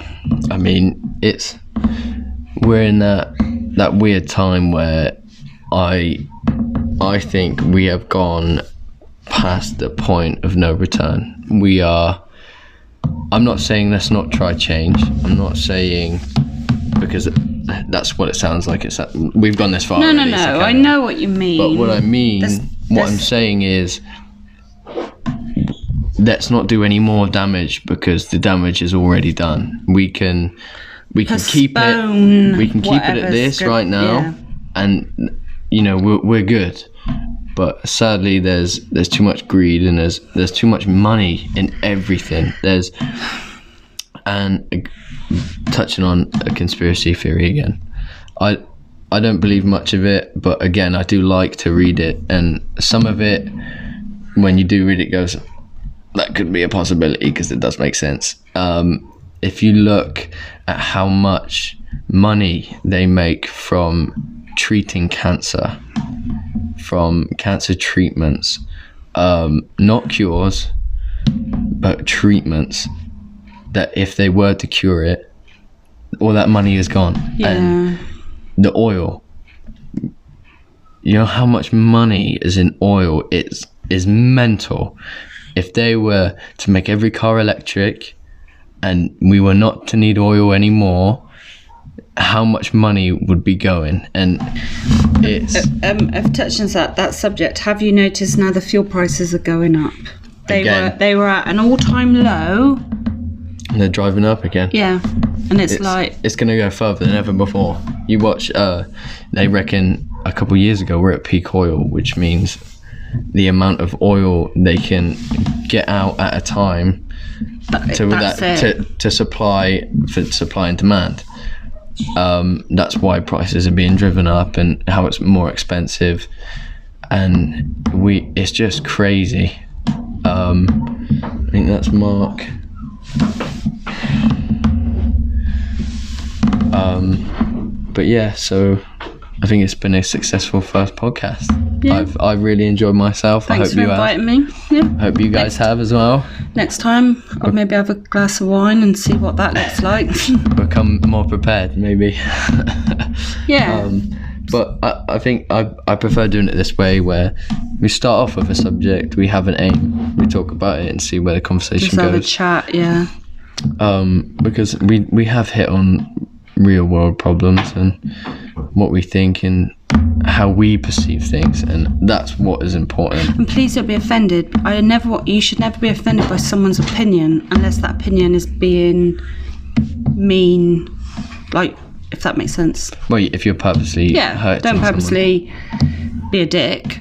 I mean, we're in that weird time where I think we have gone past the point of no return. I'm not saying let's not try change. I'm not saying, because that's what it sounds like. It's that we've gone this far. No. I know what you mean. But what I mean, what I'm saying is, let's not do any more damage because the damage is already done. We can keep it. We can keep it at this right now, and you know we're good. But sadly, there's too much greed, and there's too much money in everything. And touching on a conspiracy theory again, I don't believe much of it, but again, I do like to read it, and some of it, when you do read it, goes, that could be a possibility because it does make sense. If you look at how much money they make from treating cancer, from cancer treatments, not cures, but treatments, that if they were to cure it, all that money is gone. Yeah. And the oil, you know how much money is in oil? It is mental. If they were to make every car electric and we were not to need oil anymore, how much money would be going? And it's I've touched on that subject. Have you noticed now the fuel prices are going up? They were at an all-time low, and they're driving up again. Yeah, and it's gonna go further than ever before. You watch, they reckon a couple of years ago we're at peak oil, which means the amount of oil they can get out at a time to supply and demand. That's why prices are being driven up and how it's more expensive, and it's just crazy. I think that's Mark. But yeah, so I think it's been a successful first podcast. Yeah. I've really enjoyed myself. Thanks I hope for you inviting me. Yeah. have. I hope you guys have as well. Next time, I'll maybe have a glass of wine and see what that looks like. Become more prepared, maybe. Yeah. But I think I prefer doing it this way, where we start off with a subject, we have an aim, we talk about it and see where the conversation Just have a goes. chat, yeah. Because we have hit on real world problems and what we think and how we perceive things, and that's what is important. And please don't be offended. You should never be offended by someone's opinion unless that opinion is being mean, like, if that makes sense. Well, if you're purposely hurting don't purposely be a dick.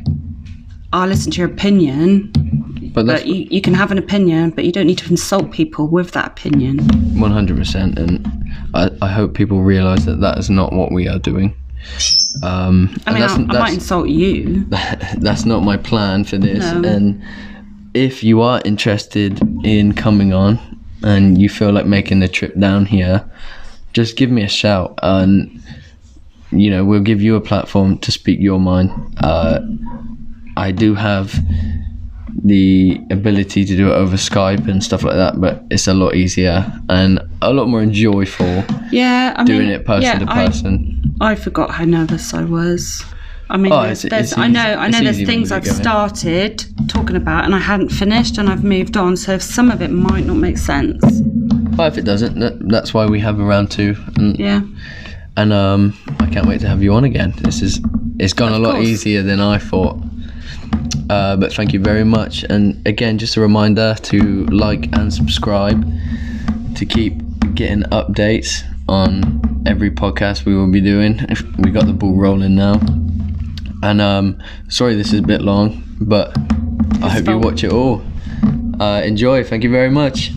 I'll listen to your opinion, but you can have an opinion, but you don't need to insult people with that opinion. 100%, and I hope people realise that is not what we are doing. I might insult you. That's not my plan for this. No. And if you are interested in coming on and you feel like making the trip down here, just give me a shout, and we'll give you a platform to speak your mind. I do have the ability to do it over Skype and stuff like that, but it's a lot easier and a lot more enjoyable. Yeah, doing it person to person. I forgot how nervous I was. I mean, there's things I've started talking about and I hadn't finished, and I've moved on. So some of it might not make sense. But if it doesn't, that's why we have a round 2. And I can't wait to have you on again. It's gone a lot easier than I thought. But thank you very much. And again, just a reminder to like and subscribe to keep getting updates on every podcast we will be doing. We got the ball rolling now. And sorry this is a bit long, but I hope you watch it all. Enjoy. Thank you very much.